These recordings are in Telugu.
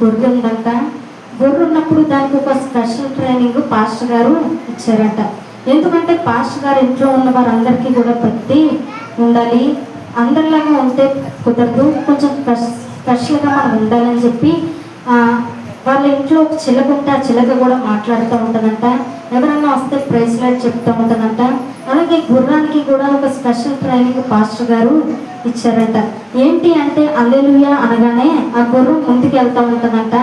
గొర్రె ఉందంట. గొర్రె ఉన్నప్పుడు దానికి ఒక స్పెషల్ ట్రైనింగ్ పాస్టర్ గారు ఇచ్చారంట. ఎందుకంటే పాస్టర్ గారు ఇంట్లో ఉన్న వారందరికీ కూడా భక్తి ఉండాలి, అందరిలాగా ఉంటే కుదరదు, కొంచెం స్పెషల్గా మనం ఉండాలని చెప్పి వాళ్ళ ఇంట్లో ఒక చిలక ఉంటే ఆ చిలక కూడా మాట్లాడుతూ ఉంటుందంట. ఎవరన్నా వస్తే ప్రైజ్ లైట్ చెప్తూ ఉంటుందంట. అలాగే గుర్రానికి కూడా ఒక స్పెషల్ ట్రైనింగ్ పాస్టర్ గారు ఇచ్చారంట. ఏంటి అంటే హల్లెలూయా అనగానే ఆ గుర్రం ముందుకు వెళ్తూ ఉంటుందంట.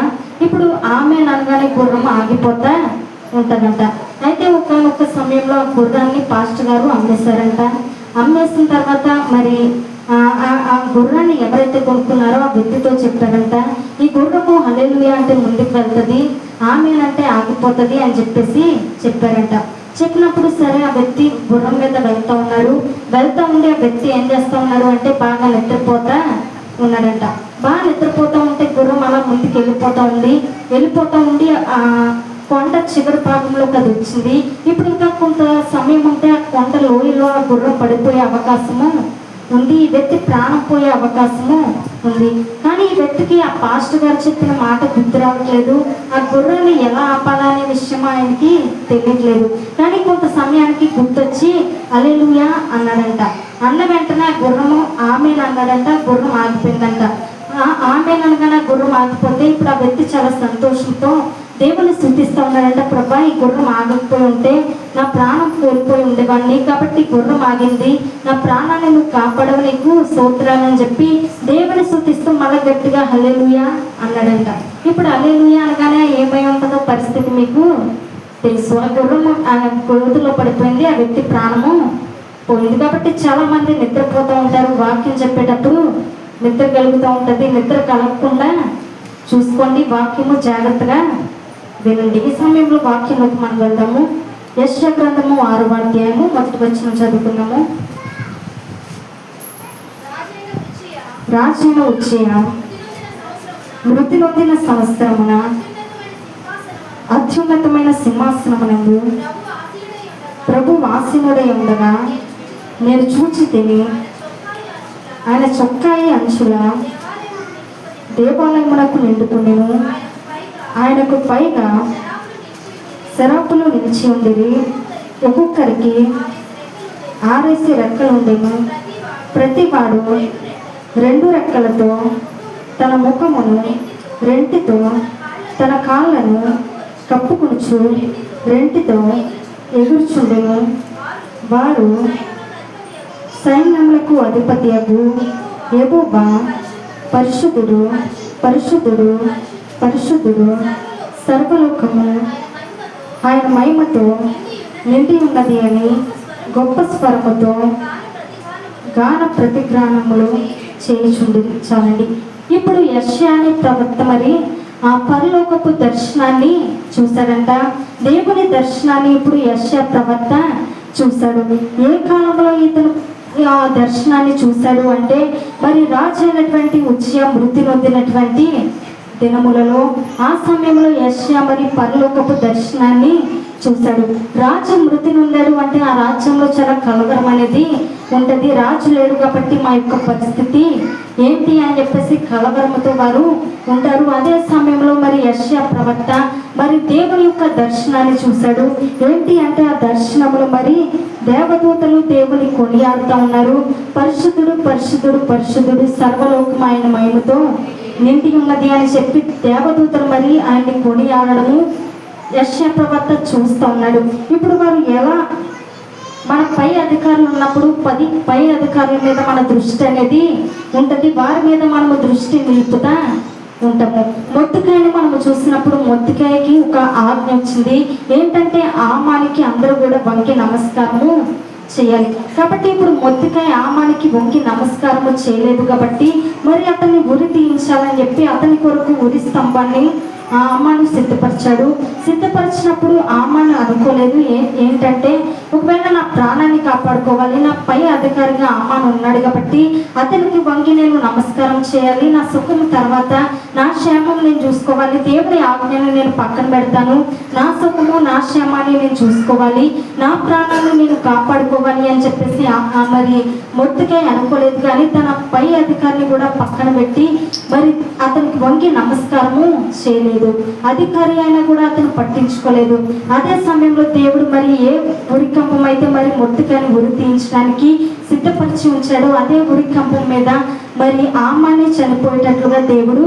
ఇప్పుడు ఆమెన్ అనగానే గుర్రం ఆగిపోతా ఉంటుందంట. అయితే ఒక సమయంలో ఆ గుర్రాన్ని పాస్టర్ గారు అమ్మేశారంట. అమ్మేసిన తర్వాత మరి ఆ గుర్రాన్ని ఎవరైతే కొనుక్కున్నారో ఆ వ్యక్తితో చెప్పారంట, ఈ గుర్రము హల్లెలూయా అంటే ముందుకు వెళ్తుంది, ఆమెన్ అంటే ఆగిపోతుంది అని చెప్పారంట. చెప్పినప్పుడు సరే ఆ వ్యక్తి గుర్రం మీద వెళ్తూ ఉండి ఆ వ్యక్తి ఏం చేస్తూ ఉన్నాడు అంటే బాగా నిద్రపోతా ఉన్నాడంట. బాగా నిద్రపోతూ ఉంటే గుర్రం అలా ముందుకు వెళ్ళిపోతూ ఉండి ఆ కొండ చివరి భాగంలోకి అది వచ్చింది. ఇప్పుడు ఇంకా కొంత సమయం ఉంటే ఆ కొండ లోయలో ఆ గుర్రం పడిపోయే అవకాశము ఉంది, ఈ వ్యక్తి ప్రాణం పోయే అవకాశము ఉంది. కానీ ఈ వ్యక్తికి ఆ పాస్టర్ గారు చెప్పిన మాట గుర్తు రావట్లేదు, ఆ గుర్రాన్ని ఎలా ఆపాలనే విషయం ఆయనకి తెలియట్లేదు. కానీ కొంత సమయానికి గుర్తొచ్చి హల్లెలూయా అన్నాడంట. అన్న వెంటనే ఆ గుర్రము ఆమెన్ అన్నాడంట. గుర్రం ఆగిపోయిందంట. ఆమెన్ అనగానే గుర్రం ఆగిపోతే ఇప్పుడు ఆ వ్యక్తి చాలా సంతోషంతో దేవుని స్తుతిస్తూ ఉన్నాడంట. ప్రభా, ఈ గుర్రం ఆగకపోయి ఉంటే నా ప్రాణం కోల్పోయి ఉండేవాడిని, కాబట్టి గుర్రం ఆగింది, నా ప్రాణాన్ని నువ్వు కాపాడవు, నీకు స్తోత్రాలని చెప్పి దేవుని స్తుతిస్తూ మళ్ళీ గట్టిగా హల్లెలూయా అన్నాడంట. ఇప్పుడు హల్లెలూయా అనగానే ఏమై ఉంటుందో పరిస్థితి మీకు తెలుసు. ఆ గుర్రం ఆ గొంతులో పడిపోయింది, ఆ వ్యక్తి ప్రాణము పోయింది. కాబట్టి చాలా మంది నిద్రపోతూ ఉంటారు, వాక్యం చెప్పేటప్పుడు నిద్ర కలుగుతూ ఉంటుంది. నిద్ర కలగకుండా చూసుకోండి, వాక్యము జాగ్రత్తగా వినండి. ఈ సమయంలో వాక్యంలోకి మనం వెళ్దాము. యెషయా గ్రంథము 6వ అధ్యాయము 1వ వచనం చదువుకున్నాము. రాజైన ఉజ్జియా మృతి నొందిన సంవత్సరమున అత్యున్నతమైన సింహాసనమునందు ప్రభు ఆసీనుడై ఉండగా నేను చూచి తిని, ఆయన చొక్కాయి అంచుల దేవాలయమునకు నిండుకునేను. ఆయనకు పైగా శరాపులు నిలిచి ఉండిరి, ఒక్కొక్కరికి 6 రెక్కలు ఉండేను. ప్రతివాడు 2 రెక్కలతో తన ముఖమును రెంటితో తన కాళ్ళను కప్పుకొనుచు రెంటితో ఎగుర్చుండెను. వారు సైన్యములకు అధిపతియగు యెహోవా పరిశుద్ధుడు, పరిశుద్ధుడు, పరిశుద్ధుడు, సర్వలోకము ఆయన మహిమతో నిండి ఉన్నది అని గొప్ప స్వరముతో గాన ప్రతిగ్రానములు చేయుచుండి. చాలండి. ఇప్పుడు యెషయా అనే ప్రవక్త మరి ఆ పరలోకపు దర్శనాన్ని చూశాడంట. దేవుని దర్శనాన్ని ఇప్పుడు యెషయా ప్రవక్త చూశాడు. ఏ కాలంలో ఇతను ఆ దర్శనాన్ని చూశాడు అంటే మరి రాజు అయినటువంటి ఉజ్జియా మృతి నొందినటువంటి దినములలో ఆ సమయంలో యెషయా మరి పరలోకపు దర్శనాన్ని చూశాడు. రాజు మృతి నొందాడు అంటే ఆ రాజ్యంలో చాలా కలవరం అనేది ఉంటుంది. రాజు లేడు కాబట్టి మా యొక్క పరిస్థితి ఏంటి అని చెప్పేసి కలవరంతో వారు ఉంటారు. అదే సమయంలో మరి యెషయా ప్రవక్త మరి దేవుని యొక్క దర్శనాన్ని చూశాడు. ఏంటి అంటే ఆ దర్శనంలో మరి దేవదూతలు దేవుని కొనియాడుతూ ఉన్నారు. పరిశుద్ధుడు, పరిశుద్ధుడు, పరిశుద్ధుడు, సర్వలోకం ఆయన మహిమతో నిండి ఉన్నది అని చెప్పి దేవదూతలు మరి ఆయన్ని కొనియాడము యెషయా ప్రవక్త చూస్తూ ఉన్నాడు. ఇప్పుడు వారు ఎలా మన పై అధికారులు ఉన్నప్పుడు పై అధికారుల మీద మన దృష్టి అనేది ఉంటుంది, వారి మీద మనము దృష్టి నిలుపుతా ఉంటాము. మొద్దుకాయని మనము చూసినప్పుడు మొద్దుకాయకి ఒక ఆజ్ఞ వచ్చింది ఏంటంటే ఆమానికి అందరూ కూడా వంగి నమస్కారము చేయాలి. కాబట్టి ఇప్పుడు మొద్దుకాయ ఆమానికి వంగి నమస్కారము చేయలేదు కాబట్టి మరి అతన్ని ఉరి తీయించాలని చెప్పి అతని కొరకు ఉరి స్తంభాన్ని ఆ అమ్మను సిద్ధపరిచాడు. సిద్ధపరిచినప్పుడు ఆ అమ్మను అనుకోలేదు ఏంటంటే ఒకవేళ నా ప్రాణాన్ని కాపాడుకోవాలి, నా పై అధికారిగా అమ్మను ఉన్నాడు కాబట్టి అతనికి వంగి నేను నమస్కారం చేయాలి, నా సుఖం తర్వాత నా క్షేమం నేను చూసుకోవాలి, దేవుడి ఆజ్ఞను నేను పక్కన పెడతాను, నా సుఖము నా క్షేమాన్ని నేను చూసుకోవాలి, నా ప్రాణాన్ని నేను కాపాడుకోవాలి అని చెప్పేసి మరి మొర్దెకై అనుకోలేదు. కానీ తన పై అధికారిని కూడా పక్కన పెట్టి మరి అతనికి వంగి నమస్కారము చేయలేదు. అధికారి అయినా కూడా అతను పట్టించుకోలేదు. అదే సమయంలో దేవుడు మరి ఏ ఉరికంపం అయితే మరి మొర్దెకైని ఉరి తీయించడానికి సిద్ధపరిచి ఉంచాడు, అదే ఉరికంపం మీద మరి ఆమానే చనిపోయేటట్లుగా దేవుడు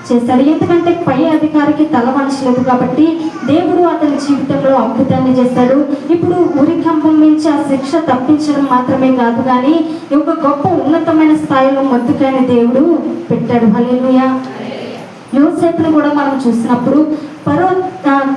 చేశాడు. ఎందుకంటే పై అధికారికి తల వంచలేదు కాబట్టి దేవుడు అతని జీవితంలో అద్భుతాన్ని చేశాడు. ఇప్పుడు ఉరికంపం నుంచి ఆ శిక్ష తప్పించడం మాత్రమే కాదు, కానీ ఒక గొప్ప ఉన్నతమైన స్థాయిలో మొర్దెకైని దేవుడు పెట్టాడు. హల్లెలూయా. యోసేపును కూడా మనం చూసినప్పుడు ఫరో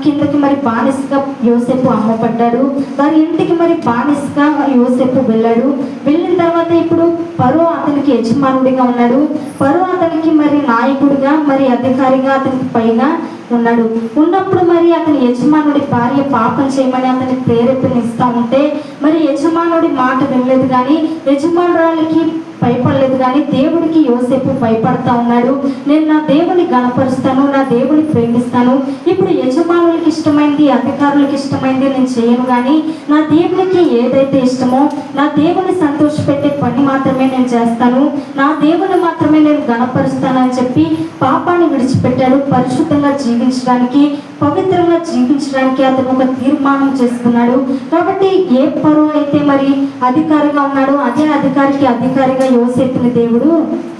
కిందకి మరి బానిసగా యోసేపు అమ్మపడ్డాడు. వారి ఇంటికి మరి బానిసగా యోసేపు వెళ్ళాడు. వెళ్ళిన తర్వాత ఇప్పుడు ఫరో అతనికి యజమానుడిగా ఉన్నాడు. ఫరో అతనికి మరి నాయకుడిగా మరి అధికారిగా అతనికి పైగా ఉన్నాడు. ఉన్నప్పుడు మరి అతని యజమానుడి భార్య పాపం చేయమని అతని ప్రేరేపణిస్తూ ఉంటే మరి యజమానుడి మాట వినలేదు, కానీ యజమానురాలికి భయపడలేదు, కానీ దేవుడికి యోసేపు భయపడతా ఉన్నాడు. నేను నా దేవుని గణపరుస్తాను, నా దేవుని ప్రేమిస్తాను. ఇప్పుడు యజమానులకి ఇష్టమైంది, అధికారులకు ఇష్టమైంది నేను చేయను, కానీ నా దేవునికి ఏదైతే ఇష్టమో నా దేవుని సంతోషపెట్టే పని మాత్రమే నేను చేస్తాను, నా దేవుని మాత్రమే నేను గణపరుస్తాను అని చెప్పి పాపాన్ని విడిచిపెట్టాడు. పరిశుద్ధంగా జీవించడానికి, పవిత్రంగా జీవించడానికి అతను ఒక తీర్మానం చేసుకున్నాడు. కాబట్టి ఏ ఫరో అయితే మరి అధికారిగా ఉన్నాడో అదే అధికారిగా యోసేపుని దేవుడు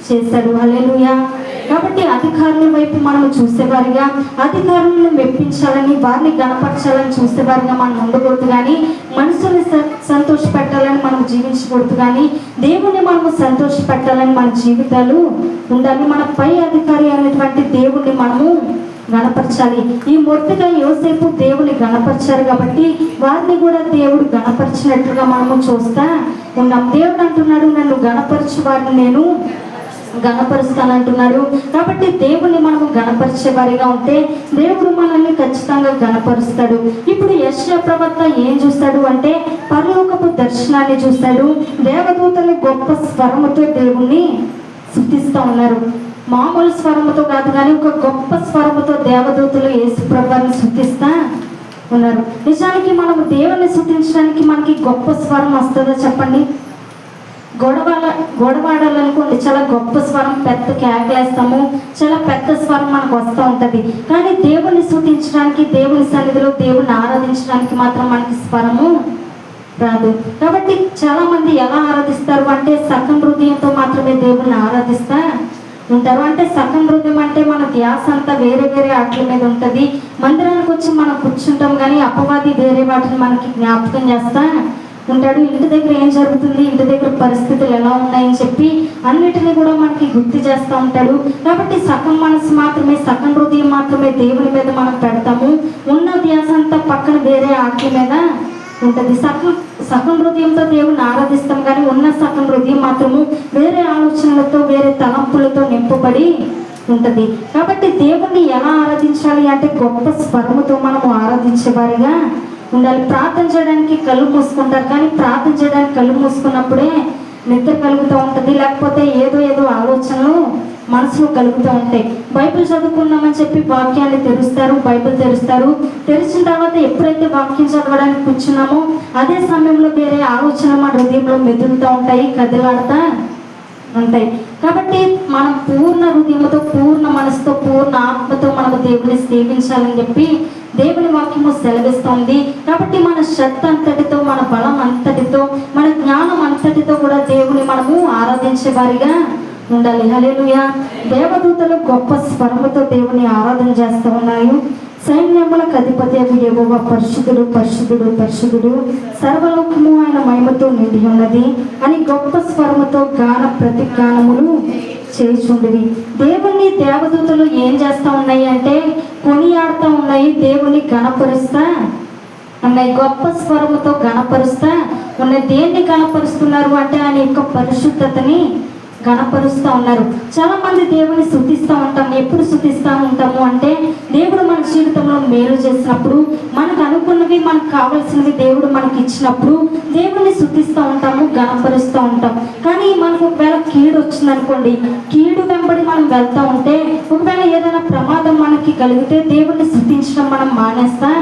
చేశాడు. హల్లెలూయా. కాబట్టి అధికారుల వైపు మనం చూసేవారిగా, అధికారులను మెప్పించాలని, వారిని గణపరచాలని చూసేవారిగా మనం ఉండకూడదు, కానీ మనుషుల్ని సంతోష పెట్టాలని మనం జీవించకూడదు, కానీ దేవుణ్ణి మనము సంతోష పెట్టాలని మన జీవితాలు ఉండాలి. మన పై అధికారి అనేటువంటి దేవుణ్ణి మనము గణపరచాలి. ఈ మొర్దెకై యోసేపు దేవుని గణపరిచారు కాబట్టి వారిని కూడా దేవుడు గణపరిచినట్లుగా మనము చూస్తా ఉన్నాం. దేవుడు అంటున్నాడు, నన్ను గణపరచు వారిని నేను గణపరుస్తానంటున్నాడు. కాబట్టి దేవుణ్ణి మనము గణపరిచే వారిగా ఉంటే దేవుడు మనల్ని ఖచ్చితంగా గణపరుస్తాడు. ఇప్పుడు యెషయా ప్రవక్త ఏం చూస్తాడు అంటే పరలోకపు దర్శనాన్ని చూస్తాడు. దేవదూతలు గొప్ప స్వరముతో దేవుణ్ణి స్తుతిస్తూ ఉన్నారు. మామూలు స్వరముతో కాదు, కానీ ఒక గొప్ప స్వరముతో దేవదూతలు యేసు ప్రభువుని స్తుతిస్తా ఉన్నారు. నిజానికి దేవుని స్తుతించడానికి మనకి గొప్ప స్వరం వస్తుందో చెప్పండి? గొడవాడాలనుకోండి, చాలా గొప్ప స్వరం, పెద్ద కేకలేస్తాము, చాలా పెద్ద స్వరం మనకు వస్తూ ఉంటుంది. కానీ దేవుని స్తుతించడానికి, దేవుని సన్నిధిలో దేవుని ఆరాధించడానికి మాత్రం మనకి స్వరము రాదు. కాబట్టి చాలా మంది ఎలా ఆరాధిస్తారు అంటే సకం హృదయంతో మాత్రమే దేవుని ఆరాధిస్తా ఉంటారు. అంటే సకం హృదయం అంటే మన ధ్యాస అంతా వేరే వేరే వాటి మీద ఉంటుంది. మందిరానికి వచ్చి మనం కూర్చుంటాం, కానీ అపవాది వేరే వాటిని మనకి జ్ఞాపకం చేస్తా ఉంటాడు. ఇంటి దగ్గర ఏం జరుగుతుంది, ఇంటి దగ్గర పరిస్థితులు ఎలా ఉన్నాయని చెప్పి అన్నిటినీ కూడా మనకి గుర్తు చేస్తూ ఉంటాడు. కాబట్టి సకం మనసు మాత్రమే, సకం హృదయం మాత్రమే దేవుని మీద మనం పెడతాము. ఉన్న ధ్యాస అంతా పక్కన వేరే వాటి మీద ఉంటుంది. సకం హృదయంతో దేవుని ఆరాధిస్తాం, కానీ ఉన్న సకం హృదయం మాత్రము వేరే ఆలోచనలతో, వేరే తలంపులతో నింపబడి ఉంటుంది. కాబట్టి దేవుణ్ణి ఎలా ఆరాధించాలి అంటే గొప్ప స్వరముతో మనము ఆరాధించే వారిగా ఉండాలి. ప్రార్థన చేయడానికి కళ్ళు మూసుకుంటారు, కానీ ప్రార్థన చేయడానికి కళ్ళు మూసుకున్నప్పుడే నిద్ర కలుగుతూ ఉంటుంది, లేకపోతే ఏదో ఆలోచనలు మనసులో కలుగుతూ ఉంటాయి. బైబిల్ చదువుకున్నామని చెప్పి వాక్యాన్ని తెరుస్తారు, బైబిల్ తెరిచిన తర్వాత ఎప్పుడైతే వాక్యం చదవడానికి కూర్చున్నామో అదే సమయంలో వేరే ఆలోచన మన హృదయంలో మెదులుతూ ఉంటాయి, కదిలాడుతూ ఉంటాయి. కాబట్టి మనం పూర్ణ హృదయంతో, పూర్ణ మనసుతో, పూర్ణ ఆత్మతో మనము దేవుని సేవించాలని చెప్పి దేవుని వాక్యము సెలవిస్తుంది. కాబట్టి మన శక్తి అంతటితో, మన బలం అంతటితో, మన జ్ఞానం అంతటితో కూడా దేవుని మనము ఆరాధించే వారిగా ఉండాలి. హల్లెలూయా. దేవదూతలు గొప్ప స్వరముతో దేవుని ఆరాధన చేస్తూ ఉన్నాయి. సైన్యములకు అధిపతి యెహోవా పరిశుద్ధుడు, పరిశుద్ధుడు, పరిశుద్ధుడు, సర్వలోకము ఆయన మహిమతో నిండి ఉన్నది అని గొప్ప స్వరముతో గాన ప్రతిగానములు చేయుచుండిరి. దేవుని దేవదూతలు ఏం చేస్తూ ఉన్నాయి అంటే కొనియాడుతూ ఉన్నాయి, దేవుని గణపరుస్తా ఉన్నాయి, గొప్ప స్వరముతో గణపరుస్తా ఉన్నాయి. దేన్ని గణపరుస్తున్నారు అంటే ఆయన యొక్క పరిశుద్ధతని గణపరుస్తూ ఉన్నారు. చాలా మంది దేవుని స్తుతిస్తూ ఉంటాం. ఎప్పుడు స్తుతిస్తూ ఉంటాము అంటే దేవుని మేలు చేసినప్పుడు, మనకు అనుకున్నవి, మనకు కావాల్సినవి దేవుడు మనకి ఇచ్చినప్పుడు దేవుడిని స్తుతిస్తూ ఉంటాము, గణపరుస్తూ ఉంటాం. కానీ మనకు ఒకవేళ కీడు వచ్చిందనుకోండి, కీడు వెంబడి మనం వెళ్తూ ఉంటే, ఒకవేళ ఏదైనా ప్రమాదం మనకి కలిగితే దేవుడిని స్తుతించడం మనం మానేస్తా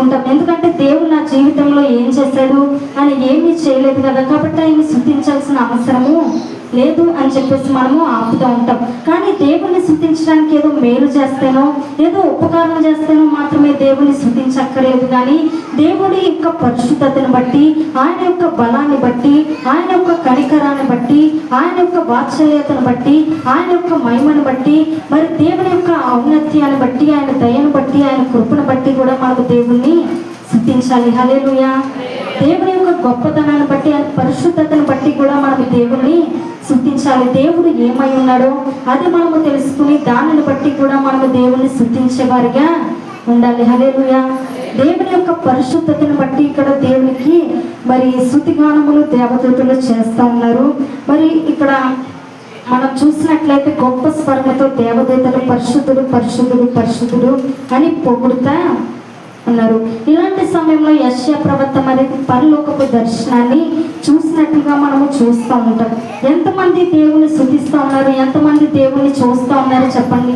ఉంటాం. ఎందుకంటే దేవుడు నా జీవితంలో ఏం చేశాడు అని ఏమీ చేయలేదు కదా, కాబట్టి ఆయన్ని స్తుతించాల్సిన అవసరము లేదు అని చెప్పేసి మనము ఆపుతూ ఉంటాం. కానీ దేవుణ్ణి స్తుతించడానికి ఏదో మేలు చేస్తేనో, ఏదో ఉపకారం చేస్తేనో మాత్రమే దేవుణ్ణి స్తుతించక్కర్లేదు. కానీ దేవుడి యొక్క పరిశుద్ధతను బట్టి, ఆయన యొక్క బలాన్ని బట్టి, ఆయన యొక్క కనికరాన్ని బట్టి, ఆయన యొక్క వాత్సల్యతను బట్టి, ఆయన యొక్క మహిమను బట్టి, మరి దేవుని యొక్క ఔన్నత్యాన్ని బట్టి, ఆయన దయను బట్టి, ఆయన కృపను బట్టి కూడా మనకు దేవుణ్ణి స్తుతించాలి. హల్లెలూయా. దేవుని యొక్క గొప్పతనాన్ని బట్టి, ఆయన పరిశుద్ధతను బట్టి కూడా మనకు దేవుణ్ణి స్తుతించాలి. దేవుడు ఏమై ఉన్నాడో అది మనము తెలుసుకుని దానిని బట్టి కూడా మనము దేవుణ్ణి స్తుతించేవారిగా ఉండాలి. హల్లెలూయా. దేవుని యొక్క పరిశుద్ధతను బట్టి ఇక్కడ దేవునికి మరి స్తుతిగానములు దేవదూతలు చేస్తూ ఉన్నారు. మరి ఇక్కడ మనం చూసినట్లయితే గొప్ప స్వరముతో దేవదూతలు పరిశుద్ధుడు పరిశుద్ధుడు పరిశుద్ధుడు అని పొగుడుతా ఉన్నారు. ఇలాంటి సమయంలో యెషయా ప్రవక్త మరి పరలోకపు దర్శనాన్ని చూసినట్టుగా మనము చూస్తూ ఉంటాం. ఎంతమంది దేవుని స్తుతిస్తూ ఉన్నారు, ఎంతమంది దేవుని చూస్తూ ఉన్నారు చెప్పండి.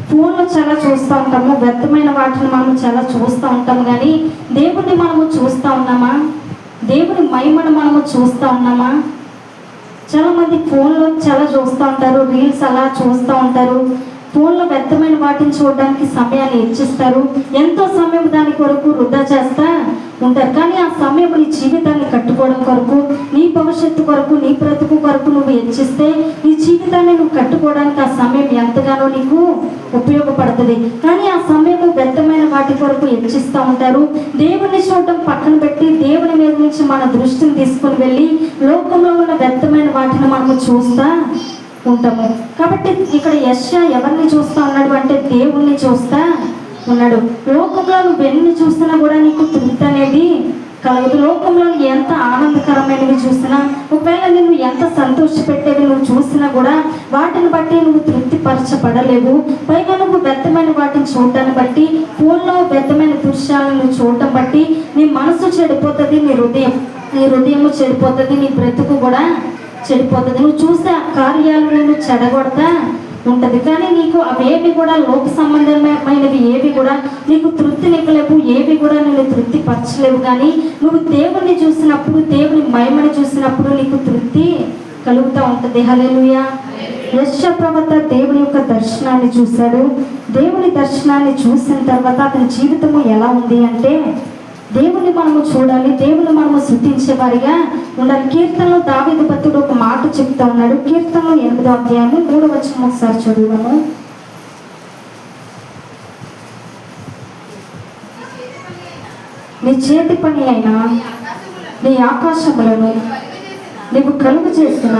ఫోన్లో చాలా చూస్తూ ఉంటాము, వ్యర్థమైన వాటిని మనము చాలా చూస్తూ ఉంటాము. కానీ దేవుడిని మనము చూస్తూ ఉన్నామా? దేవుని మహిమను మనము చూస్తూ ఉన్నామా? చాలా మంది ఫోన్లో చాలా చూస్తూ ఉంటారు, రీల్స్ అలా చూస్తూ ఉంటారు. ఫోన్లో వ్యర్థమైన వాటిని చూడడానికి సమయాన్ని హెచ్చిస్తారు, ఎంతో సమయం దాని కొరకు వృధా చేస్తా ఉంటారు. కానీ ఆ సమయం నీ జీవితాన్ని కట్టుకోవడం కొరకు, నీ భవిష్యత్తు కొరకు, నీ బ్రతుకు కొరకు నువ్వు హెచ్చిస్తే నీ జీవితాన్ని నువ్వు కట్టుకోవడానికి ఆ సమయం ఎంతగానో నీకు ఉపయోగపడుతుంది. కానీ ఆ సమయం వ్యర్థమైన వాటి కొరకు హెచ్చిస్తూ ఉంటారు. దేవుని చూడటం పక్కన పెట్టి దేవుని మీద నుంచి మన దృష్టిని తీసుకుని వెళ్ళి లోకంలో ఉన్న వ్యర్థమైన వాటిని మనము చూస్తా ఉంటాము. కాబట్టి ఇక్కడ యెషయా ఎవరిని చూస్తూ ఉన్నాడు అంటే దేవుణ్ణి చూస్తా ఉన్నాడు. లోకంలో నువ్వు ఎన్ని చూసినా కూడా నీకు తృప్తి అనేది కలగదు. లోకంలో ఎంత ఆనందకరమైనవి చూసినా, ఒకవేళ నువ్వు ఎంత సంతోషపెట్టేవి నువ్వు చూసినా కూడా వాటిని బట్టి నువ్వు తృప్తిపరచబడలేవు. పైగా నువ్వు వ్యర్థమైన వాటిని చూడటాన్ని బట్టి, ఫోన్లో వ్యర్థమైన దృశ్యాలను చూడటం బట్టి నీ మనసు చెడిపోతుంది, నీ హృదయము చెడిపోతుంది, నీ బ్రతుకు కూడా చెడిపోతుంది. నువ్వు చూస్తే ఆ కార్యాలు నేను చెడగొడతా ఉంటుంది. కానీ నీకు అవేవి కూడా లోక సంబంధమైనవి ఏవి కూడా నీకు తృప్తినివ్వలేవు, ఏవి కూడా నేను తృప్తి పరచలేవు. కానీ నువ్వు దేవుణ్ణి చూసినప్పుడు, దేవుని మహిమని చూసినప్పుడు నీకు తృప్తి కలుగుతూ ఉంటుంది. హల్లెలూయా. యెషయా ప్రవక్త దేవుని యొక్క దర్శనాన్ని చూశాడు. దేవుని దర్శనాన్ని చూసిన తర్వాత అతని జీవితము ఎలా ఉంది అంటే, దేవుని మనము చూడాలి, దేవుని మనము స్తుతించే వారిగా ఉండాలి. కీర్తనలో దావీదు భక్తుడు ఒక మాట చెప్తా ఉన్నాడు. కీర్తనలో 8వ అధ్యాయము 3వ వచనం ఒకసారి చదువుదాము. నీ చేతి పని అయినా నీ ఆకాశములను నీవు కలుగు చేసిన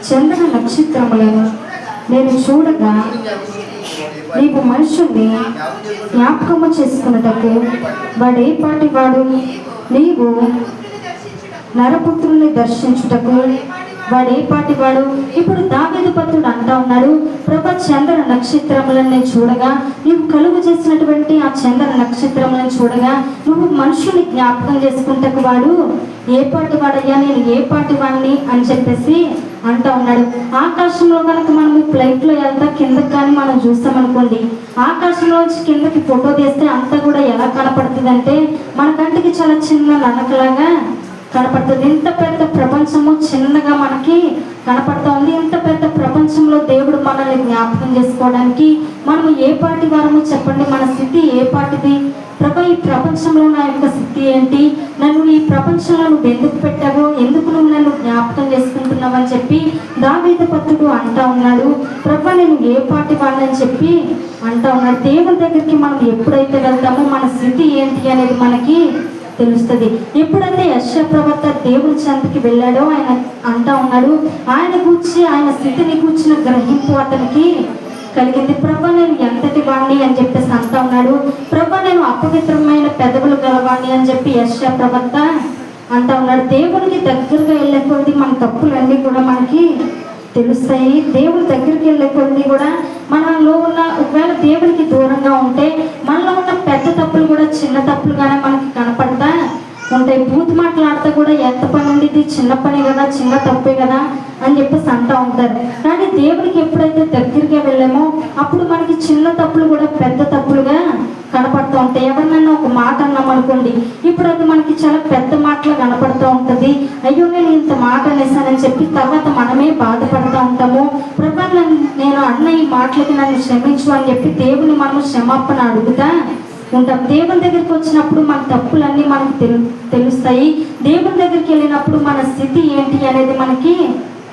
చంద్ర నక్షత్రములను నేను చూడగా నీవు మనుషుల్ని జ్ఞాపకము చేసుకున్నటకు వాడేపాటి వాడు, నీవు నరపుత్రుల్ని దర్శించుటకు వాడేపాటి వాడు. ఇప్పుడు దావీదు భక్తుడు అంటా ఉన్నాడు, ప్రభా చంద్ర నక్షత్రములను చూడగా, నీవు కలుగు చేసినటువంటి ఆ చంద్ర నక్షత్రములను చూడగా నువ్వు మనుషుని జ్ఞాపకం చేసుకుంటకు వాడు ఏ పాటి వాడయ్యా, నేను ఏ పాటి వాడిని అని చెప్పేసి అంటా ఉన్నాడు. ఆకాశంలో కనుక మనము ఫ్లైట్లో వెళ్తా కిందకి కానీ మనం చూస్తామనుకోండి, ఆకాశంలోంచి కిందకి ఫోటో తీస్తే అంతా కూడా ఎలా కనపడుతుంది అంటే మన కంటికి చాలా చిన్న ననకలాగా కనపడుతుంది. ఇంత పెద్ద ప్రపంచము చిన్నగా మనకి కనపడుతూ ఉంది. ఇంత పెద్ద ప్రపంచంలో దేవుడు మనల్ని జ్ఞాపకం చేసుకోవడానికి మనము ఏ పాటి వారము చెప్పండి, మన స్థితి ఏ పాటిది? ప్రభా ఈ ప్రపంచంలో నా యొక్క స్థితి ఏంటి, నన్ను ఈ ప్రపంచంలో నువ్వు ఎందుకు పెట్టావో, ఎందుకు నువ్వు నన్ను జ్ఞాపకం చేసుకుంటున్నావు అని చెప్పి దావీదు భక్తుడు అంటా ఉన్నాడు. ప్రభా నేను ఏ పాటి వాడిని చెప్పి అంటా ఉన్నాడు. దేవుని దగ్గరికి మనం ఎప్పుడైతే వెళ్తామో మన స్థితి ఏంటి అనేది మనకి తెలుస్తుంది. ఎప్పుడైతే యెషయా ప్రవక్త దేవుని చెంతకి వెళ్ళాడో ఆయన అంటా ఉన్నాడు, ఆయన గూర్చి ఆయన స్థితిని కూర్చిన గ్రహింపు అతనికి కలిగింది. ప్రభా నేను ఎంతటి వాడిని అని చెప్పేసి అంటా ఉన్నాడు. ప్రభా నేను అపవిత్రమైన పెదవులు గలవాడిని అని చెప్పి యెషయా ప్రవక్త అంటా ఉన్నాడు. దేవునికి దగ్గరగా వెళ్ళే కొద్ది మన తప్పులన్నీ కూడా మనకి తెలుస్తాయి. దేవుని దగ్గరికి వెళ్ళే కొద్ది కూడా మనలో ఉన్న, ఒకవేళ దేవునికి దూరంగా ఉంటే మనలో ఉన్న ఇది చిన్న పని కదా, చిన్న తప్పే కదా అని చెప్పేసి అంటూ ఉంటారు. కానీ దేవుడికి ఎప్పుడైతే దగ్గరగా వెళ్ళామో అప్పుడు మనకి చిన్న తప్పులు కూడా పెద్ద తప్పులుగా కనపడుతూ ఉంటాయి. ఎవరినైనా ఒక మాట అన్నాం అనుకోండి, ఇప్పుడు అది మనకి చాలా పెద్ద మాటలు కనపడుతూ ఉంటుంది. అయ్యో నేను ఇంత మాట అనేసానని చెప్పి తర్వాత మనమే బాధపడుతూ ఉంటాము. ప్రభా నేను అన్న ఈ మాటలకి నన్ను క్షమించు అని చెప్పి దేవుని మనము క్షమాపణ అడుగుతా ఉంటాం. దేవుని దగ్గరికి వచ్చినప్పుడు మన తప్పులన్నీ మనకు తెలుస్తాయి. దేవుని దగ్గరికి వెళ్ళినప్పుడు మన స్థితి ఏంటి అనేది మనకి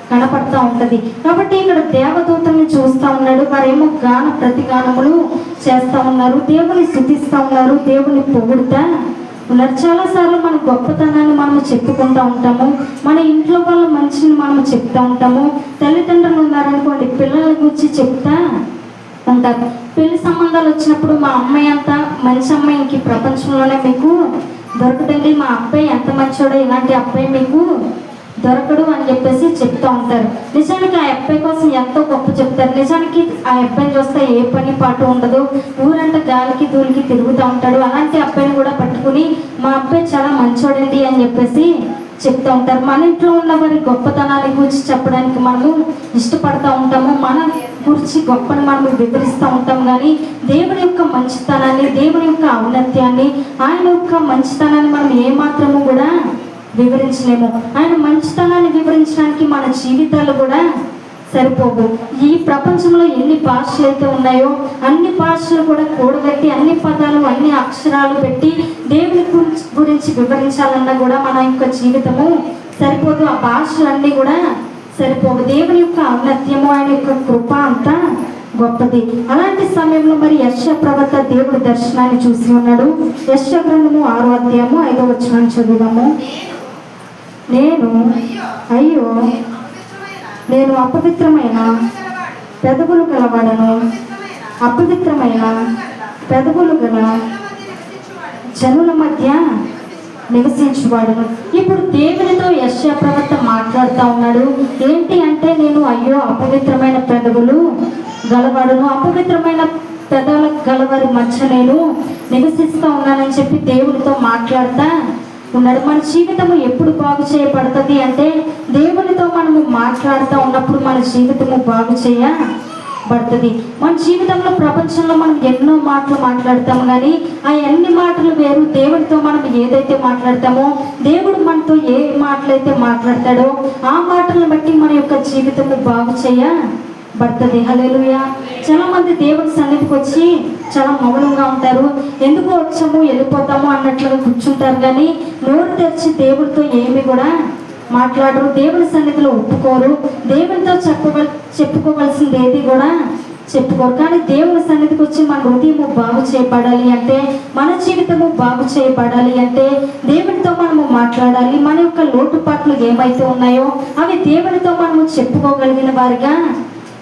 కనపడుతూ ఉంటుంది. కాబట్టి ఇక్కడ దేవదూతల్ని చూస్తూ ఉన్నాడు. వారేమో గాన ప్రతిగానములు చేస్తూ ఉన్నారు, దేవుని స్తుతిస్తూ ఉన్నారు, దేవుని పొగుడుతా ఉన్నారు. చాలాసార్లు మన గొప్పతనాన్ని మనము చెప్పుకుంటూ ఉంటాము, మన ఇంట్లో వాళ్ళ మంచిని మనము చెప్తూ ఉంటాము. తల్లిదండ్రులు ఉన్నారనుకోండి, పిల్లల గురించి చెప్తా ఉంటారు. పెళ్లి సంబంధాలు వచ్చినప్పుడు మా అమ్మాయి అంత మంచి అమ్మాయి ఇంక ప్రపంచంలోనే మీకు దొరకదండి, మా అబ్బాయి ఎంత మంచోడో ఇలాంటి అబ్బాయి మీకు దొరకడు అని చెప్పేసి చెప్తూ ఉంటారు. నిజానికి ఆ అబ్బాయి కోసం ఎంతో గొప్ప చెప్తారు. నిజానికి ఆ అబ్బాయిని చూస్తే ఏ పని పాటు ఉండదు, ఊరంతా గాలికి దూలికి తిరుగుతూ ఉంటాడు. అలాంటి అబ్బాయిని కూడా పట్టుకుని మా అబ్బాయి చాలా మంచోడండి అని చెప్పేసి చెప్తూ ఉంటారు. మన ఇంట్లో ఉన్న వారి గొప్పతనాల గురించి చెప్పడానికి మనము ఇష్టపడుతూ ఉంటాము, మన గురించి గొప్పని మనము వివరిస్తూ ఉంటాం. కానీ దేవుని యొక్క మంచితనాన్ని, దేవుని యొక్క ఔన్నత్యాన్ని, ఆయన యొక్క మంచితనాన్ని మనం ఏమాత్రము కూడా వివరించలేము. ఆయన మంచితనాన్ని వివరించడానికి మన జీవితాలు కూడా సరిపోవు. ఈ ప్రపంచంలో ఎన్ని భాషలు అయితే ఉన్నాయో అన్ని భాషలు కూడా కూడగట్టి, అన్ని పదాలు అన్ని అక్షరాలు పెట్టి దేవుని గురించి వివరించాలన్నా కూడా మన యొక్క జీవితము సరిపోదు. ఆ భాషలన్నీ కూడా సరిపోవు. దేవుని యొక్క ఔన్నత్యము, ఆయన యొక్క కృప అంతా గొప్పది. అలాంటి సమయంలో మరి యెషయా ప్రవక్త దేవుడి దర్శనాన్ని చూసి ఉన్నాడు. యెషయా గ్రంథము 6వ అధ్యాయము 5వ వచనాన్ని చదువుదాము. అయ్యో నేను అపవిత్రమైన పెదవులు గలవాడను, అపవిత్రమైన పెదవులు గల జనుల మధ్య నివసించువాడును. ఇప్పుడు దేవునితో యెషయా ప్రవక్త మాట్లాడుతూ ఉన్నాడు. ఏంటి అంటే, నేను అయ్యో అపవిత్రమైన పెదవులు గలవాడును, అపవిత్రమైన పెదవుల గలవారి మధ్య నేను నివసిస్తూ ఉన్నానని చెప్పి దేవునితో మాట్లాడుతా ఉన్నాడు. మన జీవితము ఎప్పుడు బాగు చేయబడుతుంది అంటే, దేవునితో మనము మాట్లాడుతూ ఉన్నప్పుడు మన జీవితము బాగు చేయబడుతుంది. మన జీవితంలో ప్రపంచంలో మనం ఎన్నో మాటలు మాట్లాడతాము, కానీ ఆ ఎన్ని మాటలు వేరు. దేవుడితో మనం ఏదైతే మాట్లాడతామో, దేవుడు మనతో ఏ మాటలైతే మాట్లాడతాడో ఆ మాటలను బట్టి మన యొక్క జీవితము బాగు చేయబడుతుంది. హల్లెలూయా. చాలా మంది దేవుడి సన్నిధికి వచ్చి చాలా మౌనంగా ఉంటారు. ఎందుకు వచ్చాము వెళ్ళిపోతాము అన్నట్లుగా కూర్చుంటారు, కానీ నోరు తెరిచి దేవుడితో ఏమి కూడా మాట్లాడరు. దేవుని సన్నిధిలో ఒప్పుకోరు. దేవునితో చెప్పుకోవాల్సింది ఏది కూడా చెప్పుకోరు. కానీ దేవుని సన్నిధికి వచ్చి మన హృదయము బాగు చేయబడాలి అంటే, మన జీవితము బాగు చేయబడాలి అంటే దేవునితో మనము మాట్లాడాలి. మన యొక్క లోటుపాట్లు ఏమైతే ఉన్నాయో అవి దేవునితో మనము చెప్పుకోగలిగిన వారిగా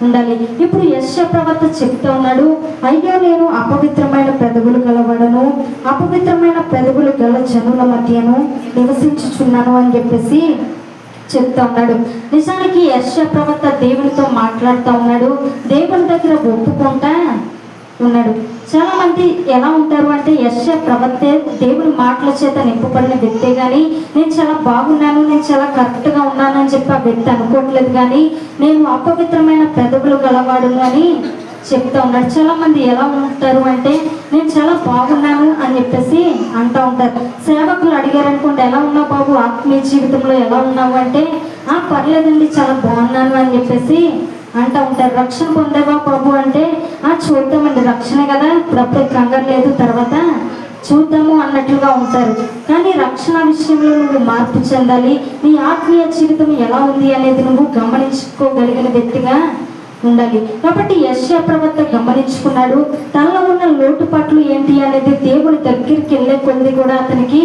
ఉండాలి. ఇప్పుడు యెషయా ప్రవక్త చెప్తూ ఉన్నాడు, అయ్యో నేను అపవిత్రమైన పెదవులు గలవాడను, అపవిత్రమైన పెదవులు గల జనుల మధ్యను నివసించుచున్నాను అని చెప్పేసి చెప్తా ఉన్నాడు. నిజానికి యెషయా ప్రవక్త దేవునితో మాట్లాడుతూ ఉన్నాడు, దేవుని దగ్గర ఒప్పుకుంటా ఉన్నాడు. చాలా మంది ఎలా ఉంటారు అంటే, యెషయా ప్రవక్తే దేవుని మాటల చేత నింపబడిన వ్యక్తే, కానీ నేను చాలా బాగున్నాను, నేను చాలా కరెక్ట్గా ఉన్నాను అని చెప్పి ఆ వ్యక్తి అనుకోవట్లేదు. కానీ నేను అపవిత్రమైన పెదవులు గలవాడును అని చెప్తా ఉన్నాడు. చాలా మంది ఎలా ఉంటారు అంటే, నేను చాలా బాగున్నాను అని చెప్పేసి అంటూ ఉంటారు. సేవకులు అడిగారు అనుకోండి, ఎలా ఉన్నావు బాబు, ఆత్మీయ జీవితంలో ఎలా ఉన్నావు అంటే, పర్లేదండి చాలా బాగున్నాను అని చెప్పేసి అంటూ ఉంటారు. రక్షణ పొందేవా బాబు అంటే, చూద్దామండి, రక్షణ కదా, ఇప్పుడప్పుడే కంగారు లేదు, తర్వాత చూద్దాము అన్నట్లుగా ఉంటారు. కానీ రక్షణ విషయంలో నువ్వు మార్పు చెందాలి. నీ ఆత్మీయ జీవితం ఎలా ఉంది అనేది నువ్వు గమనించుకోగలిగిన వ్యక్తిగా ఉండాలి. కాబట్టి యెషయా ప్రవక్త గమనించుకున్నాడు. తనలో ఉన్న లోటుపాట్లు ఏంటి అనేది దేవుని దగ్గరికి వెళ్ళే కొద్ది కూడా అతనికి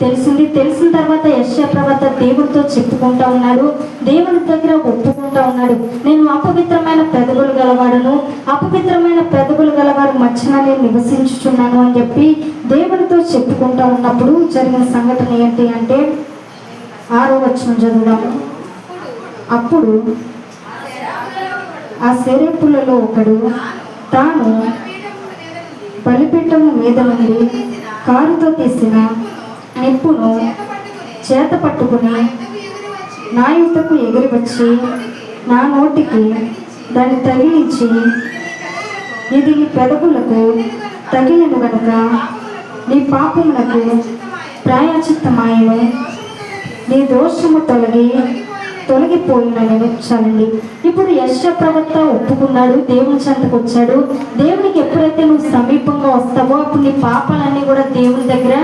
తెలిసింది. తెలిసిన తర్వాత యెషయా ప్రవక్త దేవుడితో చెప్పుకుంటా ఉన్నాడు, దేవుని దగ్గర ఒప్పుకుంటా ఉన్నాడు. నేను అపవిత్రమైన పెదవులు గలవాడను, అపవిత్రమైన పెదవులు గలవారి మధ్యన నేను నివసించుచున్నాను అని చెప్పి దేవునితో చెప్పుకుంటా ఉన్నప్పుడు జరిగిన సంఘటన ఏంటి అంటే, 6వ వచనం చదువుదాము. అప్పుడు ఆ సేరేపులలో ఒకడు తాను బలిపీఠము మీద నుండి కారుతో తీసిన నిప్పును చేత పట్టుకుని నా యుద్ధకు ఎగిరి వచ్చి నా నోటికి దాన్ని తగిలించి, ఇది నీ పెదవులకు తగిలిను గనుక నీ పాపములకు ప్రాయశ్చిత్తమాయను, నీ దోషము తొలగిపోయినని. చాలండి. ఇప్పుడు యెషయా ప్రవక్త ఒప్పుకున్నాడు, దేవుని చెంతకు వచ్చాడు. దేవునికి ఎప్పుడైతే నువ్వు సమీపంగా వస్తావో అప్పుడు నీ పాపాలన్నీ కూడా దేవుని దగ్గర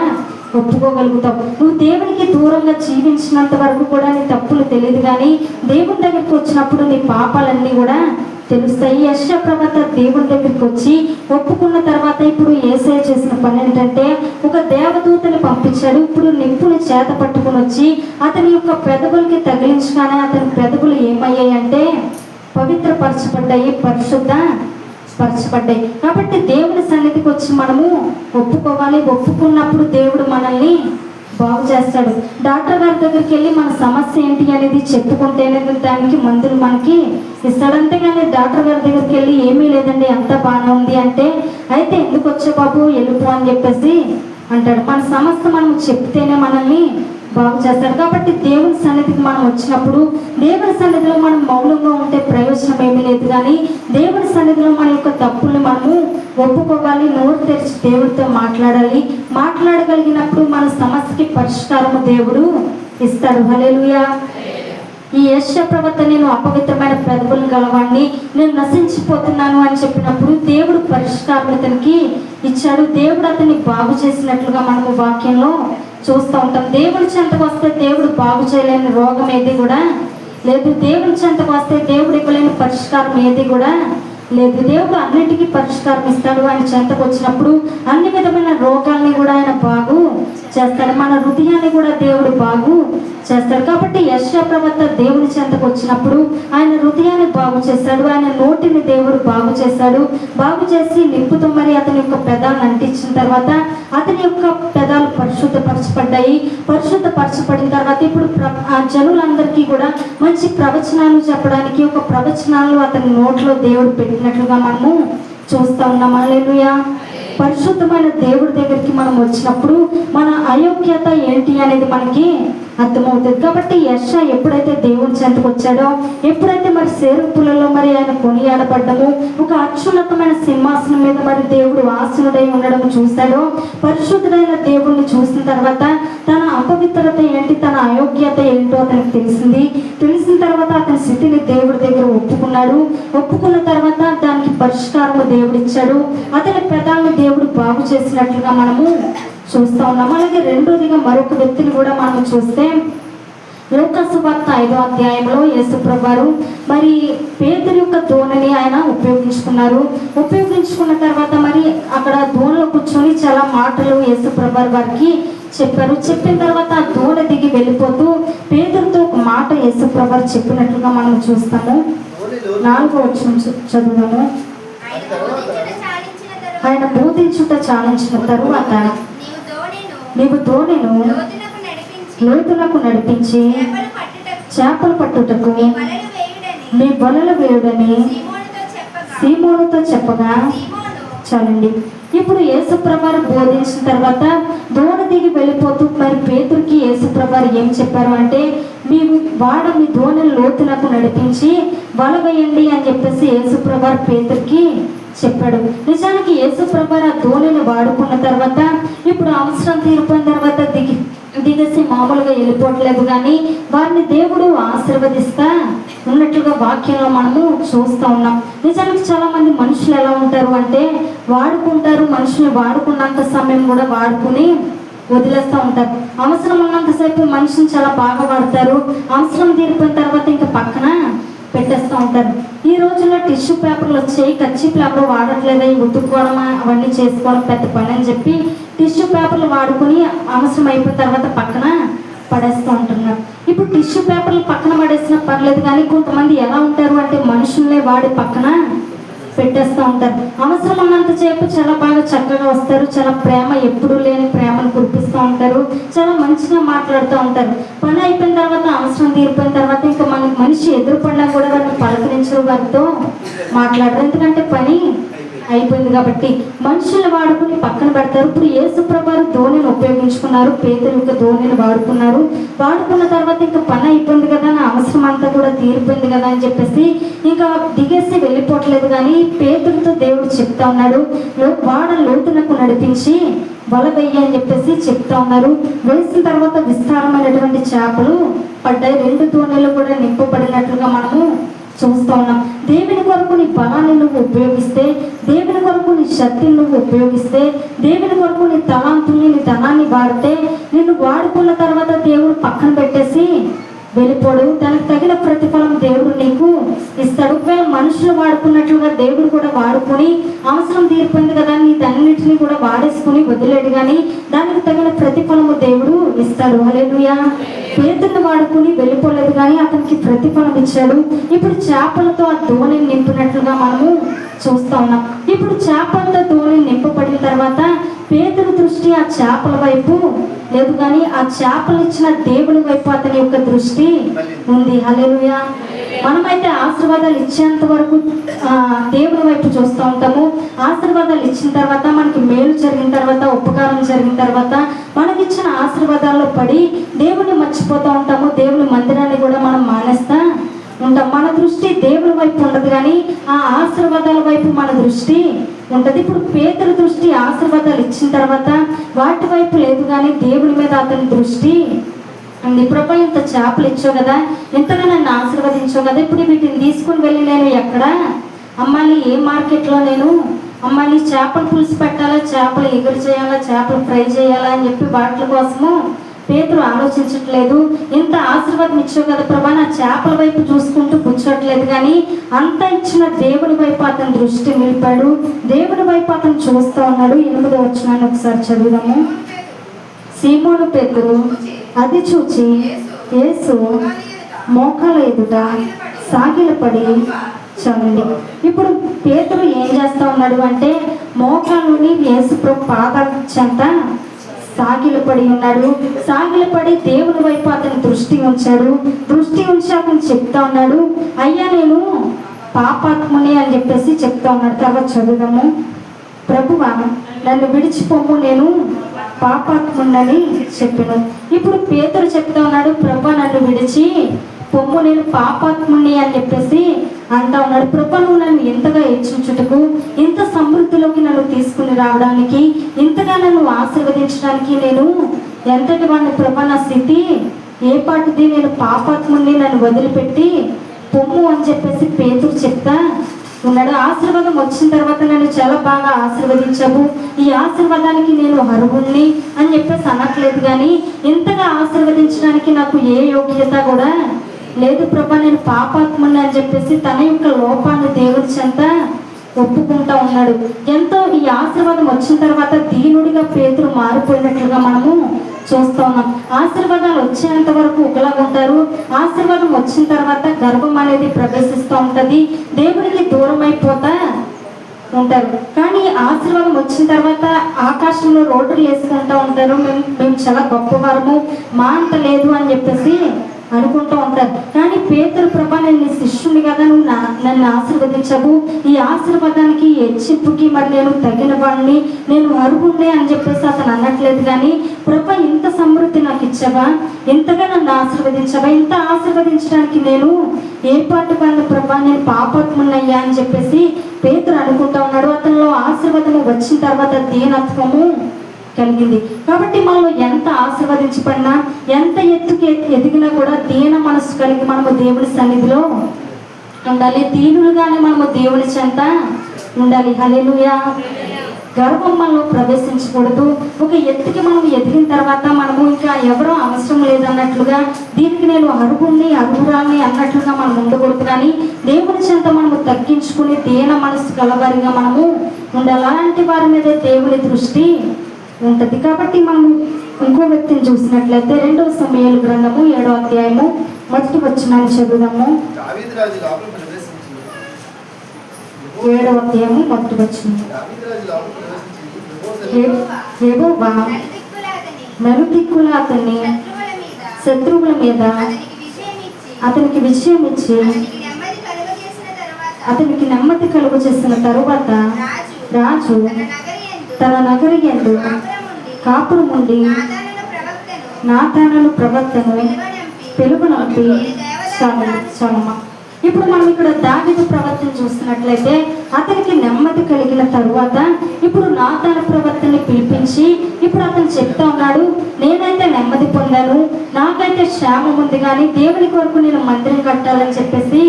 ఒప్పుకోగలుగుతావు. నువ్వు దేవునికి దూరంగా జీవించినంత వరకు కూడా నీ తప్పులు తెలియదు, కానీ దేవుని దగ్గరికి వచ్చినప్పుడు నీ పాపాలన్నీ కూడా తెలుస్తాయి. యెషయా ప్రవక్త దేవుని దగ్గరికి వచ్చి ఒప్పుకున్న తర్వాత ఇప్పుడు యేసయ్య చేసిన పని ఏంటంటే ఒక దేవదూతని పంపించాడు. ఇప్పుడు నిప్పుని చేత పట్టుకుని వచ్చి అతని యొక్క పెదవులకి తగిలించగానే అతని పెదవులు ఏమయ్యాయి అంటే పవిత్రపరచబడ్డాయి, పరచబడ్డాయి. కాబట్టి దేవుని సన్నిధికి వచ్చి మనము ఒప్పుకోవాలి. ఒప్పుకున్నప్పుడు దేవుడు మనల్ని బాగు చేస్తాడు. డాక్టర్ గారి దగ్గరికి వెళ్ళి మన సమస్య ఏంటి అనేది చెప్పుకుంటేనే దానికి మందులు మనకి ఇస్తాడు. అంతేగాని డాక్టర్ గారి దగ్గరికి వెళ్ళి ఏమీ లేదండి అంతా బాగానే ఉంది అంటే, అయితే ఎందుకు వచ్చే బాబు వెళ్ళిపో అని చెప్పేసి అంటాడు. మన సమస్య మనం చెప్తేనే మనల్ని బాగు చేస్తాడు. కాబట్టి దేవుని సన్నిధికి మనం వచ్చినప్పుడు దేవుని సన్నిధిలో మనం మౌనంగా ఉంటే ప్రయోజనం ఏమీ లేదు, కానీ దేవుని సన్నిధిలో మన యొక్క తప్పుల్ని మనము ఒప్పుకోవాలి. నోరు తెరిచి దేవుడితో మాట్లాడాలి. మాట్లాడగలిగినప్పుడు మన సమస్యకి పరిష్కారము దేవుడు ఇస్తాడు. హల్లెలూయా. ఈ యెషయా ప్రవక్త నేను అపవిత్రమైన పెదవులను గలవాడిని, నేను నశించిపోతున్నాను అని చెప్పినప్పుడు దేవుడు పరిష్కారం అతనికి ఇచ్చాడు. దేవుడు అతన్ని బాగు చేసినట్లుగా మనము వాక్యంలో చూస్తూ ఉంటాం. దేవుడి చెంతకు వస్తే దేవుడు బాగు చేయలేని రోగం ఏది కూడా లేదు. దేవుడి చెంతకు వస్తే దేవుడు ఇవ్వలేని పరిష్కారం ఏది కూడా లేదు. దేవుడు అన్నిటికీ పరిష్కారం ఇస్తాడు. ఆయన చెంతకు వచ్చినప్పుడు అన్ని విధమైన రోగాల్ని కూడా ఆయన బాగు చేస్తాడు. మన హృదయాన్ని కూడా దేవుడు బాగు చేస్తాడు. కాబట్టి యెషయా ప్రవక్త దేవుని చెంతకు వచ్చినప్పుడు ఆయన హృదయాన్ని బాగు చేశాడు. ఆయన నోటిని దేవుడు బాగు చేశాడు. బాగు చేసి నిప్పుతో మరి అతని యొక్క పెదాలను అంటించిన తర్వాత అతని యొక్క పెదాలు పరిశుద్ధపరచబడ్డాయి. పరిశుద్ధపరచబడిన తర్వాత ఇప్పుడు ఆ జనులందరికీ కూడా మంచి ప్రవచనాలు చెప్పడానికి ఒక ప్రవచనాలు అతని నోట్లో దేవుడు పెట్టినట్లుగా మనము చూస్తూ ఉన్నాం. హల్లెలూయా. పరిశుద్ధమైన దేవుడి దగ్గరికి మనం వచ్చినప్పుడు మన అయోగ్యత ఏంటి అనేది మనకి అర్థమవుతుంది. కాబట్టి యెషయా ఎప్పుడైతే దేవుని చెంతకు వచ్చాడో, ఎప్పుడైతే మరి సేరుపులలో మరి ఆయన కొనియాడబడ్డము, ఒక అత్యున్నతమైన సింహాసనం మీద మరి దేవుడు ఆసనుడై ఉండడం చూశాడో, పరిశుద్ధుడైన దేవుడిని చూసిన తర్వాత తన అపవిత్రత ఏంటి, తన అయోగ్యత ఏంటో అతనికి తెలిసిన తర్వాత అతని స్థితిని దేవుడి దగ్గర ఒప్పుకున్నాడు. ఒప్పుకున్న తర్వాత దానికి పరిష్కారము దేవుడు ఇచ్చాడు. అతని పెదాలను దేవుడు బాగు చేసినట్లుగా మనము చూస్తూ ఉన్నాం. అలాగే రెండోదిగా మరొక వ్యక్తిని కూడా మనం చూస్తే లూకా సువార్త 5వ అధ్యాయంలో యేసుప్రభువారు మరి పేతురు యొక్క దోణిని ఆయన ఉపయోగించుకున్న తర్వాత మరి అక్కడ దోణిలో కూర్చొని చాలా మాటలు యేసుప్రభువారు వారికి చెప్పారు. చెప్పిన తర్వాత ఆ దోణి దిగి వెళ్ళిపోతూ పేతురుతో ఒక మాట యేసుప్రభువారు చెప్పినట్లుగా మనం చూస్తాము. 4వ వచనం చదువుదాము. ఆయన బోధించుట చాలించిన తరువాత నీవు దోణిను లోతులకు నడిపించి చేపలు పట్టుటకు నీ వలలు వేయుడని సీమోనుతో చెప్పగా. చాలండి. ఇప్పుడు యేసుప్రభువారు బోధించిన తర్వాత దోణి దిగి వెళ్ళిపోతూ మరి పేతురుకి యేసుప్రభువారు ఏం చెప్పారు అంటే, మీ దోణిని లోతులకు నడిపించి వల వేయండి అని చెప్పేసి యేసుప్రభువారు పేతురుకి చెప్పాడు. నిజానికి యేసుప్రభువారు ఆ దోణిని వాడుకున్న తర్వాత ఇప్పుడు అవసరం తీరిపోయిన తర్వాత దిగేసి మామూలుగా వెళ్ళిపోవట్లేదు, కానీ వారిని దేవుడు ఆశీర్వదిస్తా ఉన్నట్లుగా వాక్యంలో మనము చూస్తూ ఉన్నాం. నిజానికి చాలా మంది మనుషులు ఎలా ఉంటారు అంటే వాడుకుంటారు, మనుషులు వాడుకున్నంత సమయం కూడా వాడుకుని వదిలేస్తూ ఉంటారు. అవసరం ఉన్నంతసేపు మనిషిని చాలా బాగా వాడతారు, అవసరం తీరిపోయిన తర్వాత ఇంకా పక్కన పెట్టేస్తూ ఉంటారు. ఈ రోజుల్లో టిష్యూ పేపర్లు వచ్చాయి, కచ్చి పేపర్ వాడట్లేదా, ఉతుక్కోవడం అవన్నీ చేసుకోవడం పెద్ద పని అని చెప్పి టిష్యూ పేపర్లు వాడుకుని అవసరం అయిపోయిన తర్వాత పక్కన పడేస్తూ ఉంటున్నారు. ఇప్పుడు టిష్యూ పేపర్లు పక్కన పడేసినా పర్లేదు, కానీ కొంతమంది ఎలా ఉంటారు అంటే మనుషుల్నే వాడి పక్కన పెట్టేస్తూ ఉంటారు. అవసరం ఉన్నంతసేపు చాలా బాగా చక్కగా వస్తారు, చాలా ప్రేమ ఎప్పుడూ లేని ప్రేమను కురిపిస్తూ ఉంటారు, చాలా మంచిగా మాట్లాడుతూ ఉంటారు. పని అయిపోయిన తర్వాత అవసరం తీరిపోయిన తర్వాత ఇంకా మనిషి ఎదురుపడినా కూడా వారిని పలకరించరు, వారితో మాట్లాడరు, ఎందుకంటే పని అయిపోయింది కాబట్టి మనుషులు వాడుకుని పక్కన పెడతారు. ఇప్పుడు యేసు ప్రభువారు ధోనిని ఉపయోగించుకున్నారు, పేతురు యొక్క ధోనిని వాడుకున్న తర్వాత ఇంకా పని అయిపోయింది కదా, నా అవసరం అంతా కూడా తీరిపోయింది కదా అని చెప్పేసి ఇంకా దిగేసి వెళ్ళిపోవట్లేదు. కానీ పేతురుతో దేవుడు చెప్తా ఉన్నాడు, వాడ లోతునకు నడిపించి వల వెయ్యి అని చెప్పేసి చెప్తా ఉన్నారు. వేసిన తర్వాత విస్తారమైనటువంటి చేపలు పడ్డాయి. 2 ధోనిలు కూడా నింపబడినట్లుగా మనము చూస్తూ ఉన్నాం. దేవుని కొరకు నీ బలాన్ని నువ్వు ఉపయోగిస్తే, దేవుని కొరకు నీ శక్తిని నువ్వు ఉపయోగిస్తే, దేవుని కొరకు నీ తలాంతుల్ని నీ ధనాన్ని వాడితే, నిన్ను వాడుకున్న తర్వాత దేవుడు పక్కన పెట్టేసి వెళ్ళిపోడు. దానికి తగిన ప్రతిఫలం దేవుడు నీకు ఇస్తాడు. ఒకవేళ మనుషులు వాడుకున్నట్లుగా దేవుడు కూడా వాడుకొని అవసరం తీరిపోయింది కదా నీ అన్నిటిని కూడా వాడేసుకుని వదిలేడు, కానీ దానికి తగిన ప్రతిఫలము దేవుడు ఇస్తాడు. హల్లెలూయా. పేతురుని వాడుకుని వెళ్ళిపోలేదు, కానీ అతనికి ప్రతిఫలం ఇచ్చాడు. ఇప్పుడు చేపలతో ఆ ధోనిని నింపినట్లుగా మనము చూస్తా ఉన్నాం. ఇప్పుడు చేపలతో ధోని నింపబడిన తర్వాత పేతురు దృష్టి ఆ చేపల వైపు లేదు, కానీ ఆ చేపలు ఇచ్చిన దేవుని వైపు అతని యొక్క దృష్టి ఉంది. హల్లెలూయా. మనమైతే ఆశీర్వాదాలు ఇచ్చేంత వరకు దేవుని వైపు చూస్తూ ఉంటాము. ఆశీర్వాదాలు ఇచ్చిన తర్వాత, మనకి మేలు జరిగిన తర్వాత, ఉపకారం జరిగిన తర్వాత, మనకిచ్చిన ఆశీర్వాదాల్లో పడి దేవుని మర్చిపోతూ ఉంటాము. దేవుని మందిరాన్ని కూడా మనం మానేస్తా ఉంటాం. మన దృష్టి దేవుని వైపు ఉండదు, కానీ ఆ ఆశీర్వాదాల వైపు మన దృష్టి ఉంటుంది. ఇప్పుడు పేతురు దృష్టి ఆశీర్వాదాలు ఇచ్చిన తర్వాత వాటి వైపు లేదు, కానీ దేవుని మీద అతని దృష్టి ఉంది. ప్రభా, ఇంత చేపలు ఇచ్చావు కదా, ఇంతగా నన్ను ఆశీర్వదించావు కదా, ఇప్పుడు వీటిని తీసుకుని వెళ్ళి నేను ఎక్కడ అమ్మాలి, ఏ మార్కెట్లో నేను అమ్మాలి, చేపలు పులుసు పెట్టాలా, చేపలు ఎగురు చేయాలా, చేపలు ఫ్రై చేయాలా అని చెప్పి వాటి కోసము పేతురు ఆలోచించట్లేదు. ఇంత ఆశీర్వాదం ఇచ్చావు కదా ప్రభా, నా చేపల వైపు చూసుకుంటూ కూర్చోట్లేదు, కానీ అంత ఇచ్చిన దేవుని వైపు అతని దృష్టి నిలిపాడు. దేవుని వైపు అతను చూస్తూ ఉన్నాడు. 8వ వచనాన్ని ఒకసారి చదువుదాము. సీమోను పేతురు అది చూచి యేసు మోకాల ఎదుట సాగిలపడి చండి. ఇప్పుడు పేతురు ఏం చేస్తా ఉన్నాడు అంటే, మోకాలుని యేసు ప్రభు పాదాల చెంత సాగిలపడి ఉన్నాడు. సాగిలపడి దేవుని వైపు అతని దృష్టి ఉంచాడు. దృష్టి ఉంచి అతను చెప్తా ఉన్నాడు, అయ్యా నేను పాపాత్ముని అని చెప్పేసి చెప్తా ఉన్నాడు. తర్వాత చదువుదాము. ప్రభువా, నన్ను విడిచిపోము, నేను పాపాత్ముని చెప్పాను. ఇప్పుడు పేతురు చెప్తా ఉన్నాడు, ప్రభా నన్ను విడిచి పొమ్ము, నేను పాపాత్ముని అని చెప్పేసి అంటా ఉన్నాడు. ప్రభా, నువ్వు నన్ను ఎంతగా హెచ్చించుటకు, ఇంత సమృద్ధిలోకి నన్ను తీసుకుని రావడానికి, ఇంతగా నన్ను ఆశీర్వదించడానికి నేను ఎంతటి వాడిని ప్రభా, నా స్థితి ఏ పాటిది, నేను పాపాత్ముని, నన్ను వదిలిపెట్టి పొమ్ము అని చెప్పేసి పేతురు చెప్తా ఉన్నాడు. ఆశీర్వాదం వచ్చిన తర్వాత నన్ను చాలా బాగా ఆశీర్వదించావు, ఈ ఆశీర్వాదానికి నేను అర్హుణ్ణి అని చెప్పేసి అనట్లేదు, కానీ ఇంతగా ఆశీర్వదించడానికి నాకు ఏ యోగ్యత కూడా లేదు ప్రభా, నేను పాపాత్ముని అని చెప్పేసి తన యొక్క లోపాన్ని దేవుడి చెంత ఒప్పుకుంటా ఉన్నాడు. ఎంతో ఈ ఆశీర్వాదం వచ్చిన తర్వాత దీనుడిగా పేతురు మారిపోయినట్లుగా మనము చూస్తూ ఉన్నాం. ఆశీర్వాదాలు వచ్చేంత వరకు ఒకలాగా ఉంటారు, ఆశీర్వాదం వచ్చిన తర్వాత గర్వం అనేది ప్రవేశిస్తూ ఉంటుంది, దేవుడికి దూరం అయిపోతా ఉంటారు. కానీ ఆశీర్వాదం వచ్చిన తర్వాత ఆకాశంలో రోడ్లు వేసుకుంటూ ఉంటారు, మేము చాలా గొప్పవారము, మా అంత లేదు అని చెప్పేసి అనుకుంటూ ఉంటారు. కానీ పేతురు ప్రభా, నేను నీ శిష్యుని కదా, నువ్వు నన్ను ఆశీర్వదించవు, ఈ ఆశీర్వాదానికి హెచ్చింపుకి మరి నేను తగిన వాడిని, నేను అర్హుణ్ణి అని చెప్పేసి అతను అనట్లేదు, కానీ ప్రభా ఇంత సమృద్ధి నాకు ఇచ్చావా, ఇంతగా నన్ను ఆశీర్వదించవా, ఇంత ఆశీర్వదించడానికి నేను ఏ పాటు కాదు ప్రభా, నేను పాపాత్మున్నయ్యా అని చెప్పేసి పేతురు అనుకుంటా ఉన్నాడు. అతనిలో ఆశీర్వాదము వచ్చిన తర్వాత దీనత్వము కలిగింది. కాబట్టి మనలో ఎంత ఆశీర్వదించబడినా, ఎంత ఎత్తుకి ఎదిగినా కూడా దీన మనసు కలిగి మనము దేవుని సన్నిధిలో ఉండాలి. దీనులుగానే మనము దేవుని చెంత ఉండాలి. హల్లెలూయా. గర్వం మనలో ప్రవేశించకూడదు. ఒక ఎత్తుకి మనం ఎదిగిన తర్వాత మనము ఇంకా ఎవరో అవసరం లేదన్నట్లుగా, దీనికి నేను అర్హుణ్ణి అర్హురాల్ని అన్నట్లుగా మనం ఉండకూడదు, కానీ దేవుని చెంత మనము తగ్గించుకుని దీన మనసు కలవారిగా మనము ఉండాలి. అలాంటి వారి మీద దేవుని దృష్టి ఉంటుంది. కాబట్టి మనం ఇంకో వ్యక్తిని చూసినట్లయితే 2వ సమూయేలు గ్రంథము 7వ అధ్యాయము 1వ వచనాన్ని చదువుదాము. 7వ అధ్యాయము 1వ వచనం. యెహోవా నలుదిక్కుల అతన్ని శత్రువుల మీద అతనికి విజయం ఇచ్చి అతనికి నెమ్మది కలుగ చేసిన తరువాత రాజు తన నగరి యందు కాపురం ఉండి నాతానును ప్రవక్తను పిలువనంపి చాలమ్మ. ఇప్పుడు మనం ఇక్కడ దావీదు ప్రవర్తన చూస్తున్నట్లయితే అతనికి నెమ్మది కలిగిన తరువాత ఇప్పుడు నాతాను ప్రవర్తనని పిలిపించి ఇప్పుడు అతను చెప్తా ఉన్నాడు, నేనైతే నెమ్మది పొందాను, నాకైతే క్షేమం ఉంది, కానీ దేవుని కొరకు నేను మందిరం కట్టాలని చెప్పేసి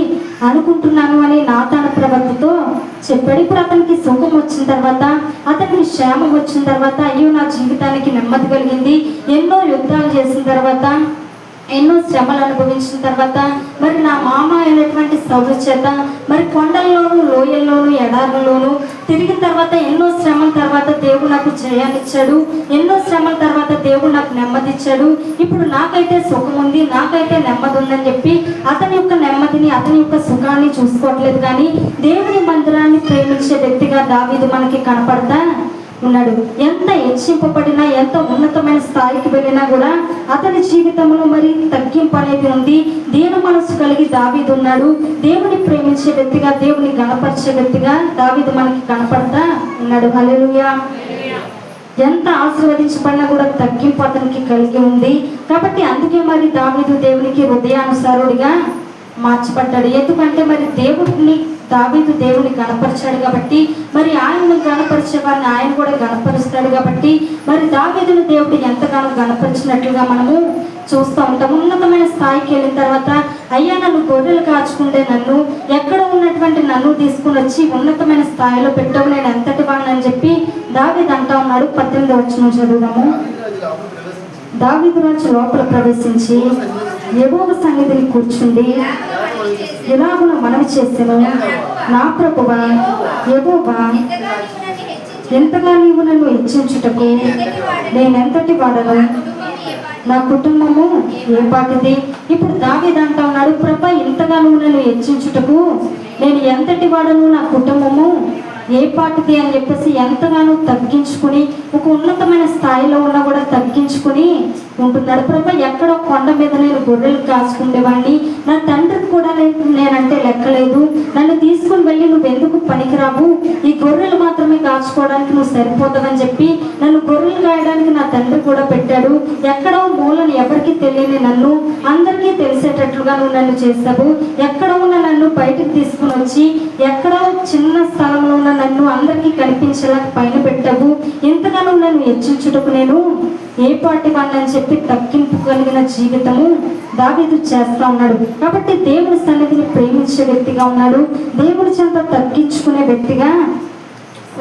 అనుకుంటున్నాను అని నాతాను ప్రవర్తనతో చెప్పాడు. ఇప్పుడు అతనికి సుఖం వచ్చిన తర్వాత, అతనికి క్షేమం వచ్చిన తర్వాత, అయ్యో నా జీవితానికి నెమ్మది కలిగింది, ఎన్నో యుద్ధాలు చేసిన తర్వాత, ఎన్నో శ్రమలు అనుభవించిన తర్వాత, మరి నా మామ అయినటువంటి సౌలు చేత మరి కొండల్లోనూ లోయల్లోనూ ఎడారుల్లోనూ తిరిగిన తర్వాత ఎన్నో శ్రమల తర్వాత దేవుడు నాకు జయాన్నిచ్చాడు, ఎన్నో శ్రమల తర్వాత దేవుడు నాకు నెమ్మది ఇచ్చాడు, ఇప్పుడు నాకైతే సుఖం ఉంది, నాకైతే నెమ్మది ఉందని చెప్పి అతని యొక్క నెమ్మదిని, అతని యొక్క సుఖాన్ని చూసుకోవట్లేదు, కానీ దేవుని మందిరాన్ని ప్రేమించే వ్యక్తిగా దావీదు మనకి కనపడతా ఉన్నాడు. ఎంత హెచ్చింపబడినా, ఎంత ఉన్నతమైన స్థాయికి వెళ్ళినా కూడా అతని జీవితంలో మరి తగ్గింపు అనేది ఉంది. దీన మనసు కలిగి దావీదు ఉన్నాడు. దేవుని ప్రేమించే వ్యక్తిగా, దేవుని గణపరిచే వ్యక్తిగా దావీదు మనకి కనపడతా ఉన్నాడు. హల్లెలూయా. ఎంత ఆశీర్వదించబడినా కూడా తగ్గింపు అతనికి కలిగి ఉంది. కాబట్టి అందుకే మరి దావీదు దేవునికి హృదయానుసారుడిగా మార్చబడ్డాడు. ఎందుకంటే మరి దావీదు దేవుని గణపరిచాడు కాబట్టి, మరి ఆయనను గణపరిచే వారిని ఆయన కూడా గణపరుస్తాడు కాబట్టి, మరి దావీదును దేవుడు ఎంతగానో గణపరిచినట్లుగా మనము చూస్తూ ఉంటాం. ఉన్నతమైన స్థాయికి వెళ్ళిన తర్వాత, అయ్యా నన్ను గొర్రెలు కాచుకుంటే నన్ను ఎక్కడ ఉన్నటువంటి నన్ను తీసుకుని వచ్చి ఉన్నతమైన స్థాయిలో పెట్టవు, నేను ఎంతటి వాడిని అని చెప్పి దావీదు అంటా ఉన్నాడు. 18వ వచనం చదువుదాము. దావీదు రాజు లోపల ప్రవేశించి యెహోవా సన్నిధిని కూర్చుండి ఇలాగున మనవి చేసెను, నా ప్రభువా యెహోవా, ఎంతగా నీవు నన్ను హెచ్చించుటకు నేనెంతటి వాడను, నా కుటుంబము ఏ పాటిది. ఇప్పుడు దావీదు అంటా ఉన్నాడు, ప్రభా ఇంతగా నువ్వు నన్ను హెచ్చించుటకు నేను ఎంతటి వాడను, నా కుటుంబము ఏ పాటిది అని చెప్పేసి ఎంతగానో తగ్గించుకుని, ఒక ఉన్నతమైన స్థాయిలో ఉన్నా కూడా తగ్గించుకుని ఉంటున్నాడు. ప్రభా ఎక్కడో కొండ మీద నేను గొర్రెలు కాచుకునేవాడిని, నా తండ్రికి కూడా నేనంటే లెక్కలేదు, నన్ను తీసుకుని వెళ్ళి నువ్వు ఎందుకు పనికిరావు, ఈ గొర్రెలు మాత్రమే కాచుకోవడానికి నువ్వు సరిపోతావని చెప్పి నన్ను గొర్రెలు కాయడానికి నా తండ్రి కూడా పెట్టాడు. ఎక్కడో మూలని ఎవరికి తెలియని నన్ను అందరికీ తెలిసేటట్లుగా నువ్వు నన్ను చేస్తావు, ఎక్కడ ఉన్న నన్ను బయటకు తీసుకుని వచ్చి ఎక్కడో చిన్న స్థలంలో ఉన్న నన్ను అందరికీ కనిపించేలా పైన పెట్టావు, ఇంతగానో నన్ను హెచ్చించుటకు నేను ఏ పాటి వాడిని చెప్పి తగ్గింపు కలిగిన జీవితము దావీదు చేస్తా ఉన్నాడు. కాబట్టి దేవుని సన్నిధిని ప్రేమించే వ్యక్తిగా ఉన్నాడు, దేవుని చెంత తగ్గించుకునే వ్యక్తిగా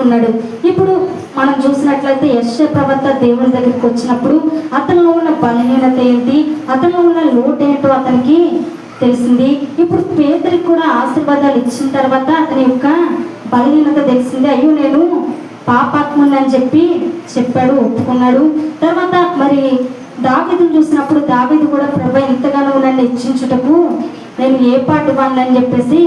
ఉన్నాడు. ఇప్పుడు మనం చూసినట్లయితే యెషయా ప్రవక్త దేవుని దగ్గరికి వచ్చినప్పుడు అతనిలో ఉన్న బలహీనత ఏంటి, అతనిలో ఉన్న లోటు ఏంటో అతనికి తెలిసింది. ఇప్పుడు పేదరికి కూడా ఆశీర్వాదాలు ఇచ్చిన తర్వాత అతని యొక్క బలహీనత తెలిసింది. అయ్యో నేను పాపాత్ముని అని చెప్పి చెప్పాడు, ఒప్పుకున్నాడు. తర్వాత మరి దావీదును చూసినప్పుడు దావీదు కూడా ప్రభు ఎంతగానో నన్ను హెచ్చించుటకు నేను ఏ పాటి వాడిని అని చెప్పేసి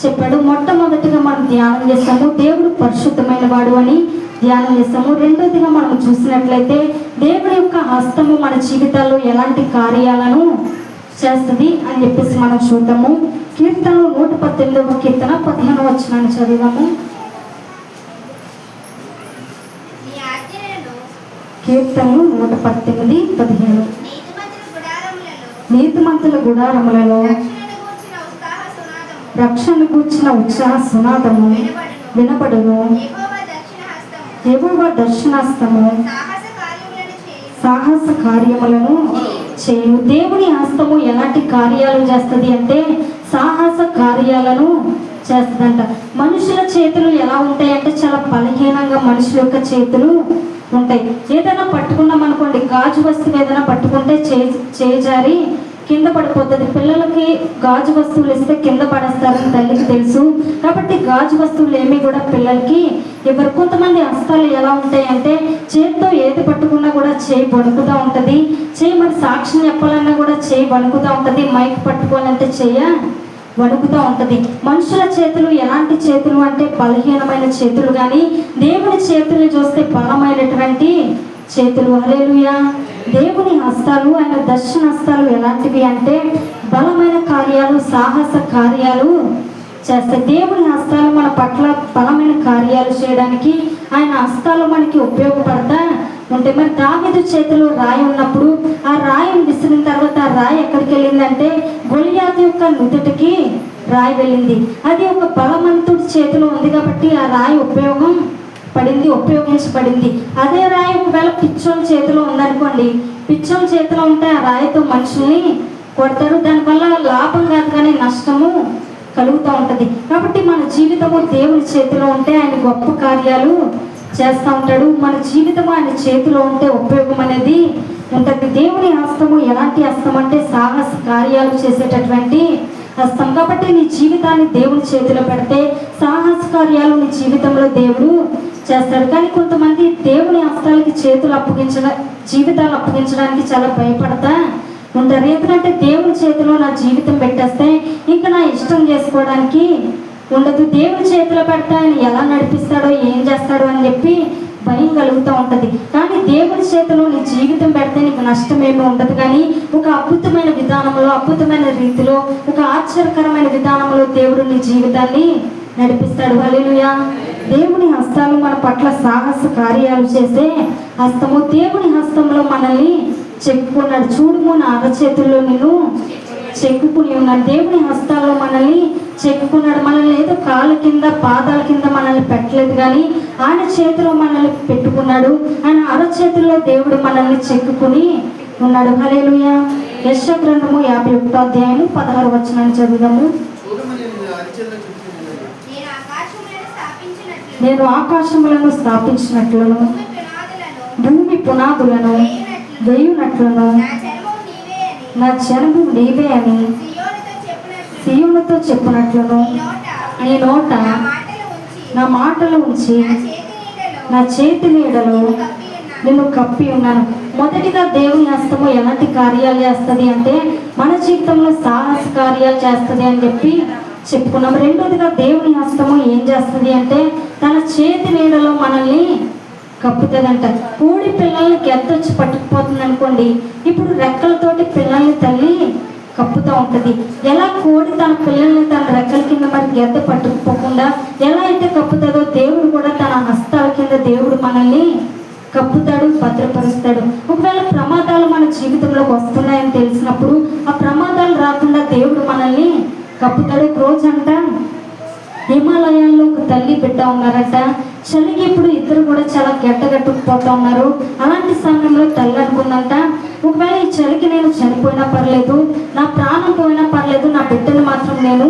చెప్పాడు. మొట్టమొదటిగా మనం ధ్యానం చేస్తాము, దేవుడు పరిశుద్ధమైన వాడు అని ధ్యానం చేస్తాము. రెండోదిగా మనం చూసినట్లయితే దేవుడి యొక్క హస్తము మన జీవితాల్లో ఎలాంటి కార్యాలను చేస్తుంది అని చెప్పేసి మనం చూద్దాము. కీర్తనలు 118వ కీర్తన 15వ వచనాన్ని చదివాము. కీర్తనలు 118:15. నీతిమంతుల గుడారములలో రక్షణ కూర్చిన ఉత్సాహ సునాదము వినపడును, యెహోవా దర్శనాస్తము సాహస కార్యములను చేయు. దేవుని హస్తము ఎలాంటి కార్యాలు చేస్తుంది అంటే సాహస కార్యాలను చేస్తుందంట. మనుషుల చేతులు ఎలా ఉంటాయంటే చాలా బలహీనంగా మనుషుల యొక్క చేతులు ఉంటాయి. ఏదైనా పట్టుకున్నాం అనుకోండి, గాజు వస్తువు ఏదైనా పట్టుకుంటే చేజారి కింద పడిపోతుంది. పిల్లలకి గాజు వస్తువులు ఇస్తే కింద పడేస్తారని తల్లికి తెలుసు. కాబట్టి గాజు వస్తువులు ఏమీ కూడా పిల్లలకి ఎవరు. కొంతమంది హస్తాలు ఎలా ఉంటాయి అంటే చేతితో ఏది పట్టుకున్నా కూడా చేయి వణుకుతూ ఉంటుంది, చేయి మరి సాక్ష్యం చెప్పాలన్నా కూడా చేయి వణుకుతూ ఉంటుంది, మైక్ పట్టుకోవాలంటే చేయ వణుకుతూ ఉంటుంది. మనుషుల చేతులు ఎలాంటి చేతులు అంటే బలహీనమైన చేతులు, కానీ దేవుని చేతులు చూస్తే బలమైనటువంటి చేతులు. హల్లెలూయా. దేవుని హస్తాలు, ఆయన దర్శన హస్తాలు ఎలాంటివి అంటే బలమైన కార్యాలు, సాహస కార్యాలు చేస్తాయి. దేవుని హస్తాలు మన పట్ల బలమైన కార్యాలు చేయడానికి ఆయన హస్తాలు మనకి ఉపయోగపడతా ఉంటాయి. మరి దావీదు చేతిలో రాయి ఉన్నప్పుడు ఆ రాయిని విసిరిన తర్వాత ఆ రాయి ఎక్కడికి వెళ్ళిందంటే గొలియాతు యొక్క నుదుటికి రాయి వెళ్ళింది. అది ఒక బలవంతుడి చేతిలో ఉంది కాబట్టి ఆ రాయి ఉపయోగించబడింది. అదే రాయి ఒకవేళ పిచ్చోళ్ళ చేతిలో ఉందనుకోండి, పిచ్చోళ్ళ చేతిలో ఉంటే ఆ రాయితో మనుషుల్ని కొడతారు. దానివల్ల లాభం కాదు కానీ నష్టము కలుగుతూ ఉంటుంది. కాబట్టి మన జీవితము దేవుని చేతిలో ఉంటే ఆయన గొప్ప కార్యాలు చేస్తూ ఉంటాడు. మన జీవితం ఆయన చేతిలో ఉంటే ఉపయోగం అనేది ఉంటుంది. దేవుని హస్తము ఎలాంటి హస్తం అంటే సాహస కార్యాలు చేసేటటువంటి హస్తం. కాబట్టి నీ జీవితాన్ని దేవుని చేతిలో పెడితే సాహస కార్యాలు నీ జీవితంలో దేవుడు చేస్తాడు. కానీ కొంతమంది దేవుని హస్తాలకి జీవితాలు అప్పగించడానికి చాలా భయపడతా ఉంటారు. ఎందుకంటే దేవుని చేతిలో నా జీవితం పెట్టేస్తే ఇంకా నా ఇష్టం చేసుకోవడానికి ఉండదు. దేవుని చేతిలో పెడితే ఆయన ఎలా నడిపిస్తాడో ఏం చేస్తాడో అని చెప్పి భయం కలుగుతూ ఉంటుంది. కానీ దేవుని చేతిలో నీ జీవితం పెడితే నీకు నష్టం ఏమీ ఉండదు. కానీ ఒక అద్భుతమైన విధానంలో, అద్భుతమైన రీతిలో, ఒక ఆశ్చర్యకరమైన విధానంలో దేవుడు నీ జీవితాన్ని నడిపిస్తాడు. హల్లెలూయా. దేవుని హస్తాలు మన పట్ల సాహస కార్యాలు చేసే హస్తము. దేవుని హస్తంలో మనల్ని చెక్కుకున్నాడు. చూడుము నా అరచేతుల్లో నేను చెక్కుకుని ఉన్నాడు. దేవుని హస్తాల్లో మనల్ని చెక్కుకున్నాడు. మనల్ని ఏదో కాళ్ళ కింద పాదాల కింద మనల్ని పెట్టలేదు, కానీ ఆయన చేతిలో మనల్ని పెట్టుకున్నాడు. ఆయన అరచేతుల్లో దేవుడు మనల్ని చెక్కుకుని ఉన్నాడు. హల్లెలూయా. యెషయా గ్రంథము 51వ అధ్యాయము 16వ వచనాన్ని చదువుదాము. నేను ఆకాశములను స్థాపించినట్లును భూమి పునాదులను వేయునట్లును నా జనము నీవే అని సీయోనుతో చెప్పినట్లును నీ నోట నా మాటలు ఉంచి నా చేతి నీడలో నిన్ను కప్పి ఉన్నాను. మొదటిగా దేవుని హస్తము ఎలాంటి కార్యాలు చేస్తుంది అంటే మన జీవితంలో సాహస కార్యాలు చేస్తుంది అని చెప్పి చెప్పుకున్నాం. రెండోదిగా దేవుని హస్తము ఏం చేస్తుంది అంటే తన చేతి నీడలో మనల్ని కప్పుతుందంట. కోడి పిల్లల్ని గెద్దొచ్చి పట్టుకుపోతుంది అనుకోండి, ఇప్పుడు రెక్కలతోటి పిల్లల్ని తల్లి కప్పుతూ ఉంటుంది. ఎలా కోడి తన పిల్లల్ని తన రెక్కల కింద మరి గెద్ద పట్టుకుపోకుండా ఎలా అయితే కప్పుతుందో దేవుడు కూడా తన హస్తాల కింద దేవుడు మనల్ని కప్పుతాడు, భద్రపరుస్తాడు. ఒకవేళ ప్రమాదాలు మన జీవితంలోకి వస్తున్నాయని తెలిసినప్పుడు ఆ ప్రమాదాలు రాకుండా దేవుడు మనల్ని కప్పుతాడు. రోజంట హిమాలయాల్లో ఒక తల్లి బిడ్డ ఉన్నారట. చలికి ఇప్పుడు ఇద్దరు కూడా చాలా గట్టగట్టుకుపోతూ ఉన్నారు. అలాంటి సమయంలో తల్లి అనుకుందంట, ఒకవేళ ఈ చలికి నేను చనిపోయినా పర్లేదు, నా ప్రాణం పోయినా పర్లేదు, నా బిడ్డను మాత్రం నేను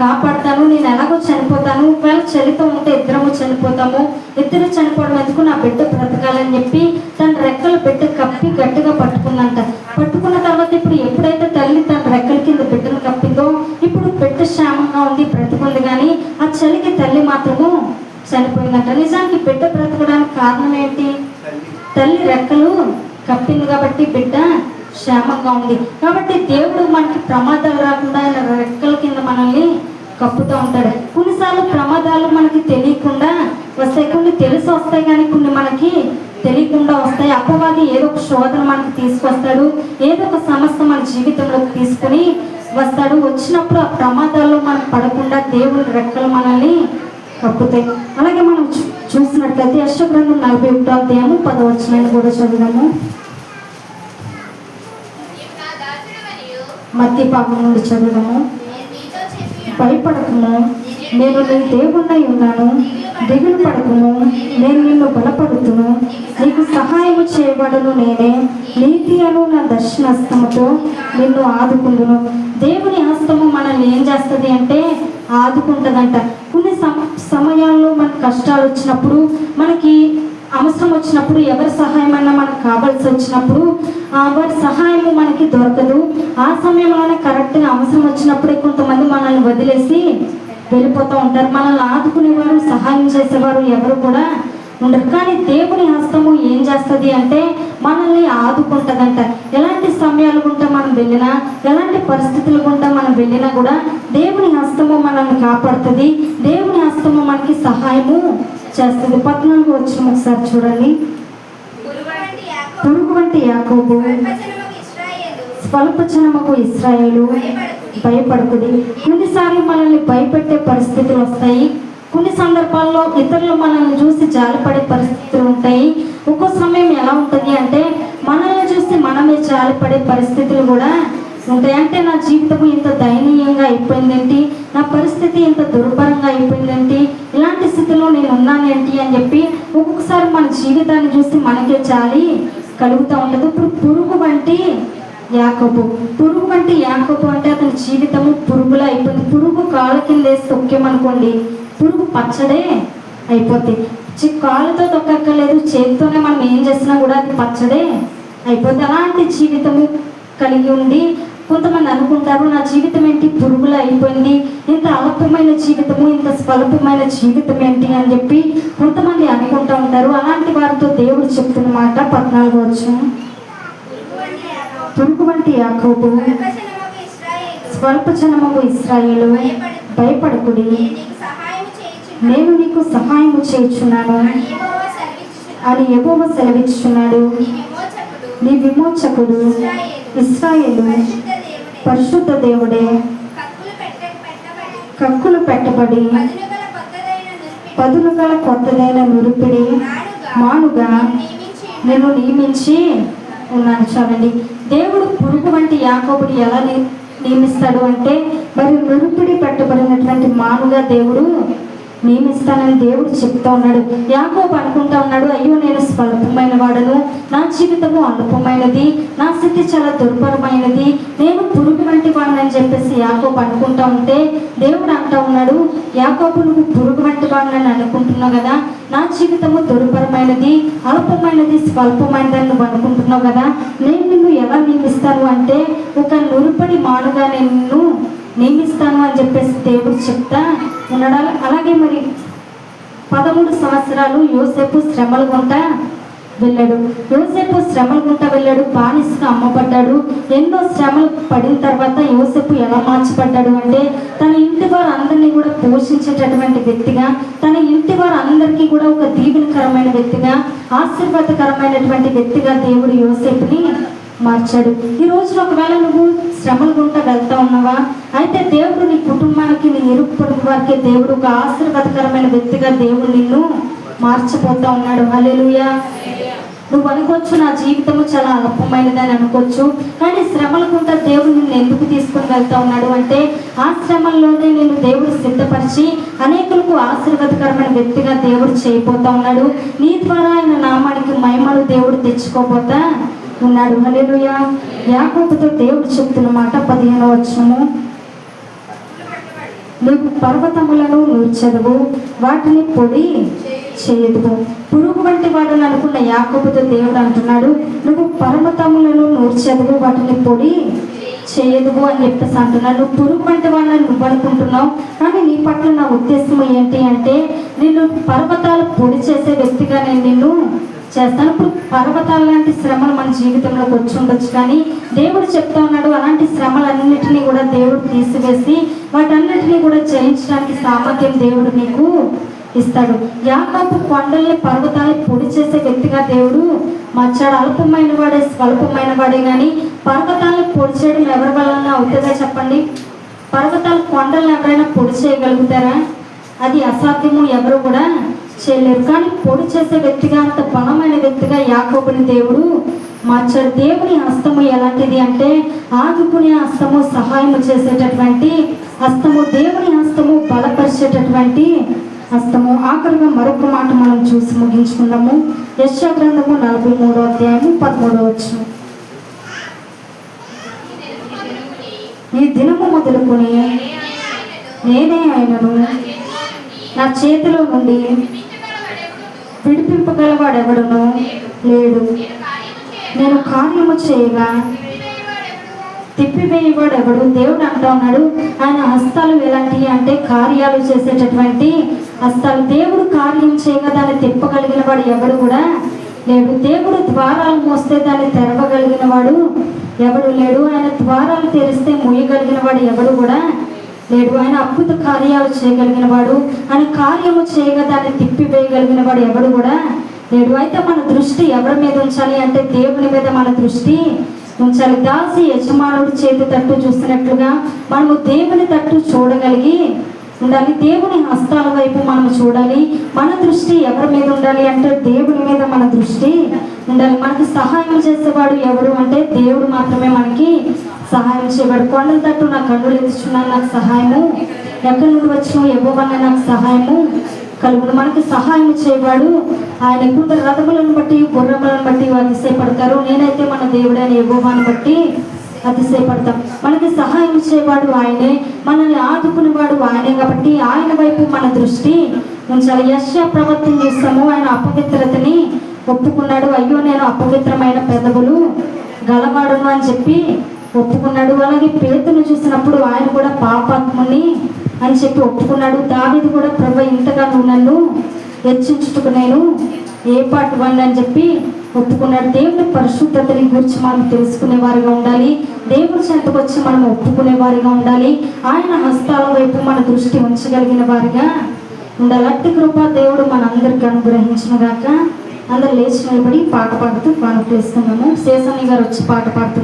కాపాడతాను, నేను ఎలాగో చనిపోతాను. ఒకవేళ చలితో ఉంటే ఇద్దరము చనిపోతాము, ఇద్దరు చనిపోవడం ఎందుకు, నా బిడ్డ బ్రతకాలని చెప్పి తన రెక్కలు బిడ్డ కప్పి గట్టిగా పట్టుకుందంట. పట్టుకున్న తర్వాత ఇప్పుడు ఎప్పుడైతే తల్లి తన రెక్కల కింద బిడ్డను కప్పిందో ఇప్పుడు బిడ్డ క్షేమంగా ఉంది, బ్రతుకుంది. కానీ ఆ చలికి తల్లి మాత్రము చనిపోయిందంట. నిజానికి బిడ్డ బ్రతకడానికి కారణం ఏంటి? తల్లి రెక్కలు కప్పింది కాబట్టి బిడ్డ క్షేమంగా ఉంది. కాబట్టి దేవుడు మనకి ప్రమాదాలు రాకుండా ఆయన రెక్కల కింద మనల్ని కప్పుతూ ఉంటాడు. కొన్నిసార్లు ప్రమాదాలు మనకి తెలియకుండా వస్తాయి, కొన్ని తెలిసి వస్తాయి, కానీ కొన్ని మనకి తెలియకుండా వస్తాయి. అపవాది ఏదో ఒక శోధన మనకి తీసుకొస్తాడు, ఏదో ఒక సమస్య మన జీవితంలోకి తీసుకుని వస్తాడు. వచ్చినప్పుడు ఆ ప్రమాదాల్లో మనం పడకుండా దేవుని రెక్కలు మనల్ని కప్పుతాయి. అలాగే మనం చూసినట్లయితే యెషయా గ్రంథం 41వ అధ్యాయము 10వ వచనాన్ని కూడా చదువుదాము. మధ్య భాగం నుండి చదువుదాము. భయపడకుము, నేను నీ దేవుడై ఉన్నాను, దిగులు పడకుము, నేను నిన్ను బలపడుతును, నీకు సహాయము చేయబడను నేనే, నీతి అను నా దర్శన హస్తముతో నిన్ను ఆదుకుందును. దేవుని హస్తము మనల్ని ఏం చేస్తుంది అంటే ఆదుకుంటుందంట. కొన్ని సమయాల్లో మనకు కష్టాలు వచ్చినప్పుడు, మనకి అవసరం వచ్చినప్పుడు, ఎవరి సహాయమైనా మనకు కావాల్సి వచ్చినప్పుడు వారి సహాయము మనకి దొరకదు. ఆ సమయంలోనే కరెక్ట్గా అవసరం వచ్చినప్పుడే కొంతమంది మనల్ని వదిలేసి వెళ్ళిపోతూ ఉంటారు. మనల్ని ఆదుకునేవారు, సహాయం చేసేవారు ఎవరు కూడా ఉండరు. కానీ దేవుని హస్తము ఏం చేస్తుంది అంటే మనల్ని ఆదుకుంటుందంట. ఎలాంటి సమయాలు గుండా మనం వెళ్ళినా, ఎలాంటి పరిస్థితులు గుండా మనం వెళ్ళినా కూడా దేవుని హస్తము మనల్ని కాపాడుతుంది, దేవుని హస్తము మనకి సహాయము చేస్తుంది. 14వ వచనం ఒకసారి చూడండి. పురుగు వంటి యాకోబు, స్వల్ప జనముకు ఇశ్రాయేలు భయపడకుడి. కొన్నిసార్లు మనల్ని భయపెట్టే పరిస్థితులు వస్తాయి. కొన్ని సందర్భాల్లో ఇతరులు మనల్ని చూసి జాలిపడే పరిస్థితులు ఉంటాయి. ఒక్కో సమయం ఎలా ఉంటుంది అంటే మనల్ని చూసి మనమే జాలిపడే పరిస్థితులు కూడా ఉంటాయి. అంటే నా జీవితం ఇంత దయనీయంగా అయిపోయిందేంటి, నా పరిస్థితి ఇంత దుర్భరంగా అయిపోయిందేంటి, ఇలాంటి స్థితిలో నేను ఉన్నానేంటి అని చెప్పి ఒక్కొక్కసారి మన జీవితాన్ని చూసి మనకే జాలి కలుగుతూ ఉంటుంది. ఇప్పుడు పురుగు వంటి యాకోబు అంటే అతని జీవితము పురుగులా అయిపోయింది. పురుగు కాళ్ళ కింద వేసి తొక్కేమనుకోండి, పురుగు పచ్చడే అయిపోతుంది. కాళ్ళతో తొక్కక్కర్లేదు, చేతితోనే మనం ఏం చేసినా కూడా అది పచ్చడే అయిపోతుంది. అలాంటి జీవితము కలిగి ఉండి కొంతమంది అనుకుంటారు, నా జీవితం ఏంటి పురుగులా అయిపోయింది, ఇంత అల్పమైన జీవితము, ఇంత స్వల్పమైన జీవితం ఏంటి అని చెప్పి కొంతమంది అనుకుంటూ ఉంటారు. అలాంటి వారితో దేవుడు చెప్తున్న మాట 14వ వచనం, పురుగు వంటి యాకోబు, స్వల్పజనమగు ఇశ్రాయేలు, భయపడకుడి, నేను నీకు సహాయము చేయుచున్నాను అని యెహోవా సెలవిచ్చుచున్నాడు. నీ విమోచకుడు ఇశ్రాయేలు పరిశుద్ధ దేవుడే, కక్కులు పెట్టబడి పదులు గల కొత్తదైన నురిపిడి మానుగా నేను నియమించి ఉన్నాను. చూడండి, దేవుడు పురుగు వంటి యాకోబుని ఎలా నియమిస్తాడు అంటే మరి నురిపిడి పెట్టబడినటువంటి మానుగా దేవుడు నియమిస్తానని దేవుడు చెప్తా ఉన్నాడు. యాకోబు అనుకుంటా ఉన్నాడు, అయ్యో నేను స్వల్పమైన వాడను, నా జీవితము అల్పమైనది, నా స్థితి చాలా దుర్భరమైనది, నేను పురుగు వంటి వాడిని అని చెప్పేసి యాకోబు అనుకుంటా ఉంటే దేవుడు అంటా ఉన్నాడు, యాకోబు నువ్వు పురుగు వంటి వాడిని అనుకుంటున్నావు కదా, నా జీవితము దుర్భరమైనది, అల్పమైనది, స్వల్పమైనది అని నువ్వు అనుకుంటున్నావు కదా, నేను నిన్ను ఎలా నియమిస్తాను అంటే ఒక నురుపడి మానుగా నేను నిన్ను నియమిస్తాను అని చెప్పేసి దేవుడు చెప్తా ఉన్నాడు. అలాగే మరి 13 సంవత్సరాలు యోసేపు శ్రమల గుంట వెళ్ళాడు. బానిసగా అమ్మబడ్డాడు. ఎన్నో శ్రమలు పడిన తర్వాత యోసేపు ఎలా మార్చబడ్డాడు అంటే తన ఇంటి వారు అందరినీ కూడా పోషించేటటువంటి వ్యక్తిగా, తన ఇంటి వారు అందరికీ కూడా ఒక దీవెనకరమైన వ్యక్తిగా, ఆశీర్వాదకరమైనటువంటి వ్యక్తిగా దేవుడు యోసేపుని మార్చాడు. ఈ రోజున ఒకవేళ నువ్వు శ్రమల గుంట వెళ్తా ఉన్నావా, అయితే దేవుడు నీ కుటుంబానికి, నీ ఇరుగు పొరుగు వారికి దేవుడు ఒక ఆశీర్వాదకరమైన వ్యక్తిగా దేవుడు నిన్ను మార్చిపోతా ఉన్నాడు. హల్లెలూయా. నువ్వు అనుకోవచ్చు నా జీవితము చాలా అల్పమైనదని అనుకోవచ్చు, కానీ శ్రమల గుంట దేవుడు నిన్ను ఎందుకు తీసుకుని వెళ్తా ఉన్నాడు అంటే ఆ శ్రమల్లోనే నేను దేవుడు సిద్ధపరిచి అనేకులకు ఆశీర్వాదకరమైన వ్యక్తిగా దేవుడు చేయబోతా ఉన్నాడు. నీ ద్వారా ఆయన నామానికి మహిమను దేవుడు తెచ్చుకోబోతా ఉన్నాడు. హల్లెలూయా. యాకోబుతో దేవుడు చెప్తున్న మాట 15వ వచనము, నీవు పర్వతములను నూర్చెదవు, వాటిని పొడి చేయదువు. పురుగు వంటి వాడని అనుకున్న యాకోబుతో దేవుడు అంటున్నాడు, నువ్వు పర్వతములను నూర్చెదవు, వాటిని పొడి చేయదువు అని చెప్పేసి అంటున్నాడు. నువ్వు పురుగు వంటి వాడిని నువ్వు అనుకుంటున్నావు, కానీ నీ పట్ల నా ఉద్దేశం ఏంటి అంటే నిన్ను పర్వతాలు పొడి చేసే వ్యక్తిగా నేను నిన్ను చేస్తాను. ఇప్పుడు పర్వతాల లాంటి శ్రమలు మన జీవితంలోకి వచ్చి ఉండొచ్చు, కానీ దేవుడు చెప్తా ఉన్నాడు అలాంటి శ్రమలన్నిటినీ కూడా దేవుడు తీసివేసి వాటన్నిటినీ కూడా జయించడానికి సామర్థ్యం దేవుడు నీకు ఇస్తాడు. యాకోబు కొండల్ని పర్వతాలని పొడి చేసే వ్యక్తిగా దేవుడు మార్చాడు. అల్పమైన వాడే, స్వల్పమైన వాడే, కానీ పర్వతాలను పొడి చేయడం ఎవరి వలన అవుతుందా చెప్పండి? పర్వతాలు కొండలను ఎవరైనా పొడి చేయగలుగుతారా? అది అసాధ్యము, ఎవరు కూడా చేయలేరు. కానీ పొడి చేసే వ్యక్తిగా, అంత బలమైన వ్యక్తిగా యాకోబుని దేవుడు మార్చాడు. దేవుని హస్తము ఎలాంటిది అంటే ఆదుకునే హస్తము, సహాయము చేసేటటువంటి హస్తము, దేవుని హస్తము బలపరిచేటటువంటి హస్తము. ఆఖరిగా మరొక మాట మనం చూసి ముగించుకుందాము. యెషయా గ్రంథము 43వ అధ్యాయము 13వ వచనం, ఈ దినము మొదలుకొని నేనే ఆయనను, నా చేతిలో నుండి విడిపింపగలవాడెవడును లేడు, నేను కార్యము చేయగా తిప్పివేయవాడెవడు. దేవుడు అంటా ఉన్నాడు ఆయన హస్తాలు ఎలాంటివి అంటే కార్యాలు చేసేటటువంటి హస్తాలు. దేవుడు కార్యం చేయగా దాన్ని తిప్పగలిగిన వాడు ఎవడు కూడా లేడు. దేవుడు ద్వారాలు మోస్తే దాన్ని తెరవగలిగిన వాడు ఎవడు లేడు. ఆయన ద్వారాలు తెరిస్తే మూయగలిగిన వాడు ఎవడు కూడా లేడు. ఆయన అద్భుత కార్యాలు చేయగలిగిన వాడు, ఆయన కార్యము చేయగా దాన్ని తిప్పివేయగలిగిన వాడు ఎవడు కూడా లేడు. అయితే మన దృష్టి ఎవరి మీద ఉంచాలి అంటే దేవుని మీద మన దృష్టి ఉంచాలి. దాసి యజమానుడి చేతి తట్టు చూసినట్లుగా మనము దేవుని తట్టు చూడగలిగి ఉండాలి. దేవుని హస్తాల వైపు మనం చూడాలి. మన దృష్టి ఎవరి మీద ఉండాలి అంటే దేవుని మీద మన దృష్టి ఉండాలి. మనకి సహాయం చేసేవాడు ఎవరు అంటే దేవుడు మాత్రమే మనకి సహాయం చేయవాడు. కొండల తట్టు నా కన్నులు ఎదుచున్నాను, నాకు సహాయము ఎక్కడి నుండి వచ్చిన యెహోవానే నాకు సహాయము కలుగును. మనకి సహాయం చేయవాడు ఆయన. కొందరు రథములను బట్టి గుర్రములను బట్టి అతిశయపడతారు. నేనైతే మన దేవుడైన యెహోవాను బట్టి అతిశయపడతాం. మనకి సహాయం చేయవాడు ఆయనే, మనల్ని ఆదుకునేవాడు ఆయనే కాబట్టి ఆయన వైపు మన దృష్టి ఉంచాలి. యెషయా ప్రవక్తని చూస్తాము. ఆయన అపవిత్రతని ఒప్పుకున్నాడు. అయ్యో నేను అపవిత్రమైన పెదవులు గలవాడును అని చెప్పి ఒప్పుకున్నాడు. అలాగే పేతును చూసినప్పుడు ఆయన కూడా పాపాత్ముని అని చెప్పి ఒప్పుకున్నాడు. దావీదు కూడా ప్రభు ఇంతగా నువ్వు నన్ను హెచ్చించుటకు నేను ఏ పాటు వాడిని అని చెప్పి ఒప్పుకున్నాడు. దేవుని పరిశుద్ధతని గురించి మనం తెలుసుకునే వారిగా ఉండాలి. దేవుని చెంతకు వచ్చి మనం ఒప్పుకునే వారిగా ఉండాలి. ఆయన హస్తాల వైపు మన దృష్టి ఉంచగలిగిన వారిగా ఉండాలి. అట్టి కృప దేవుడు మనందరికీ అనుగ్రహించును గాక. అందరు లేచి నిలబడి పాట పాడుతూ కానుకలు ఇస్తున్నాము. శేషాని గారు వచ్చి పాట పాడుతున్నారు.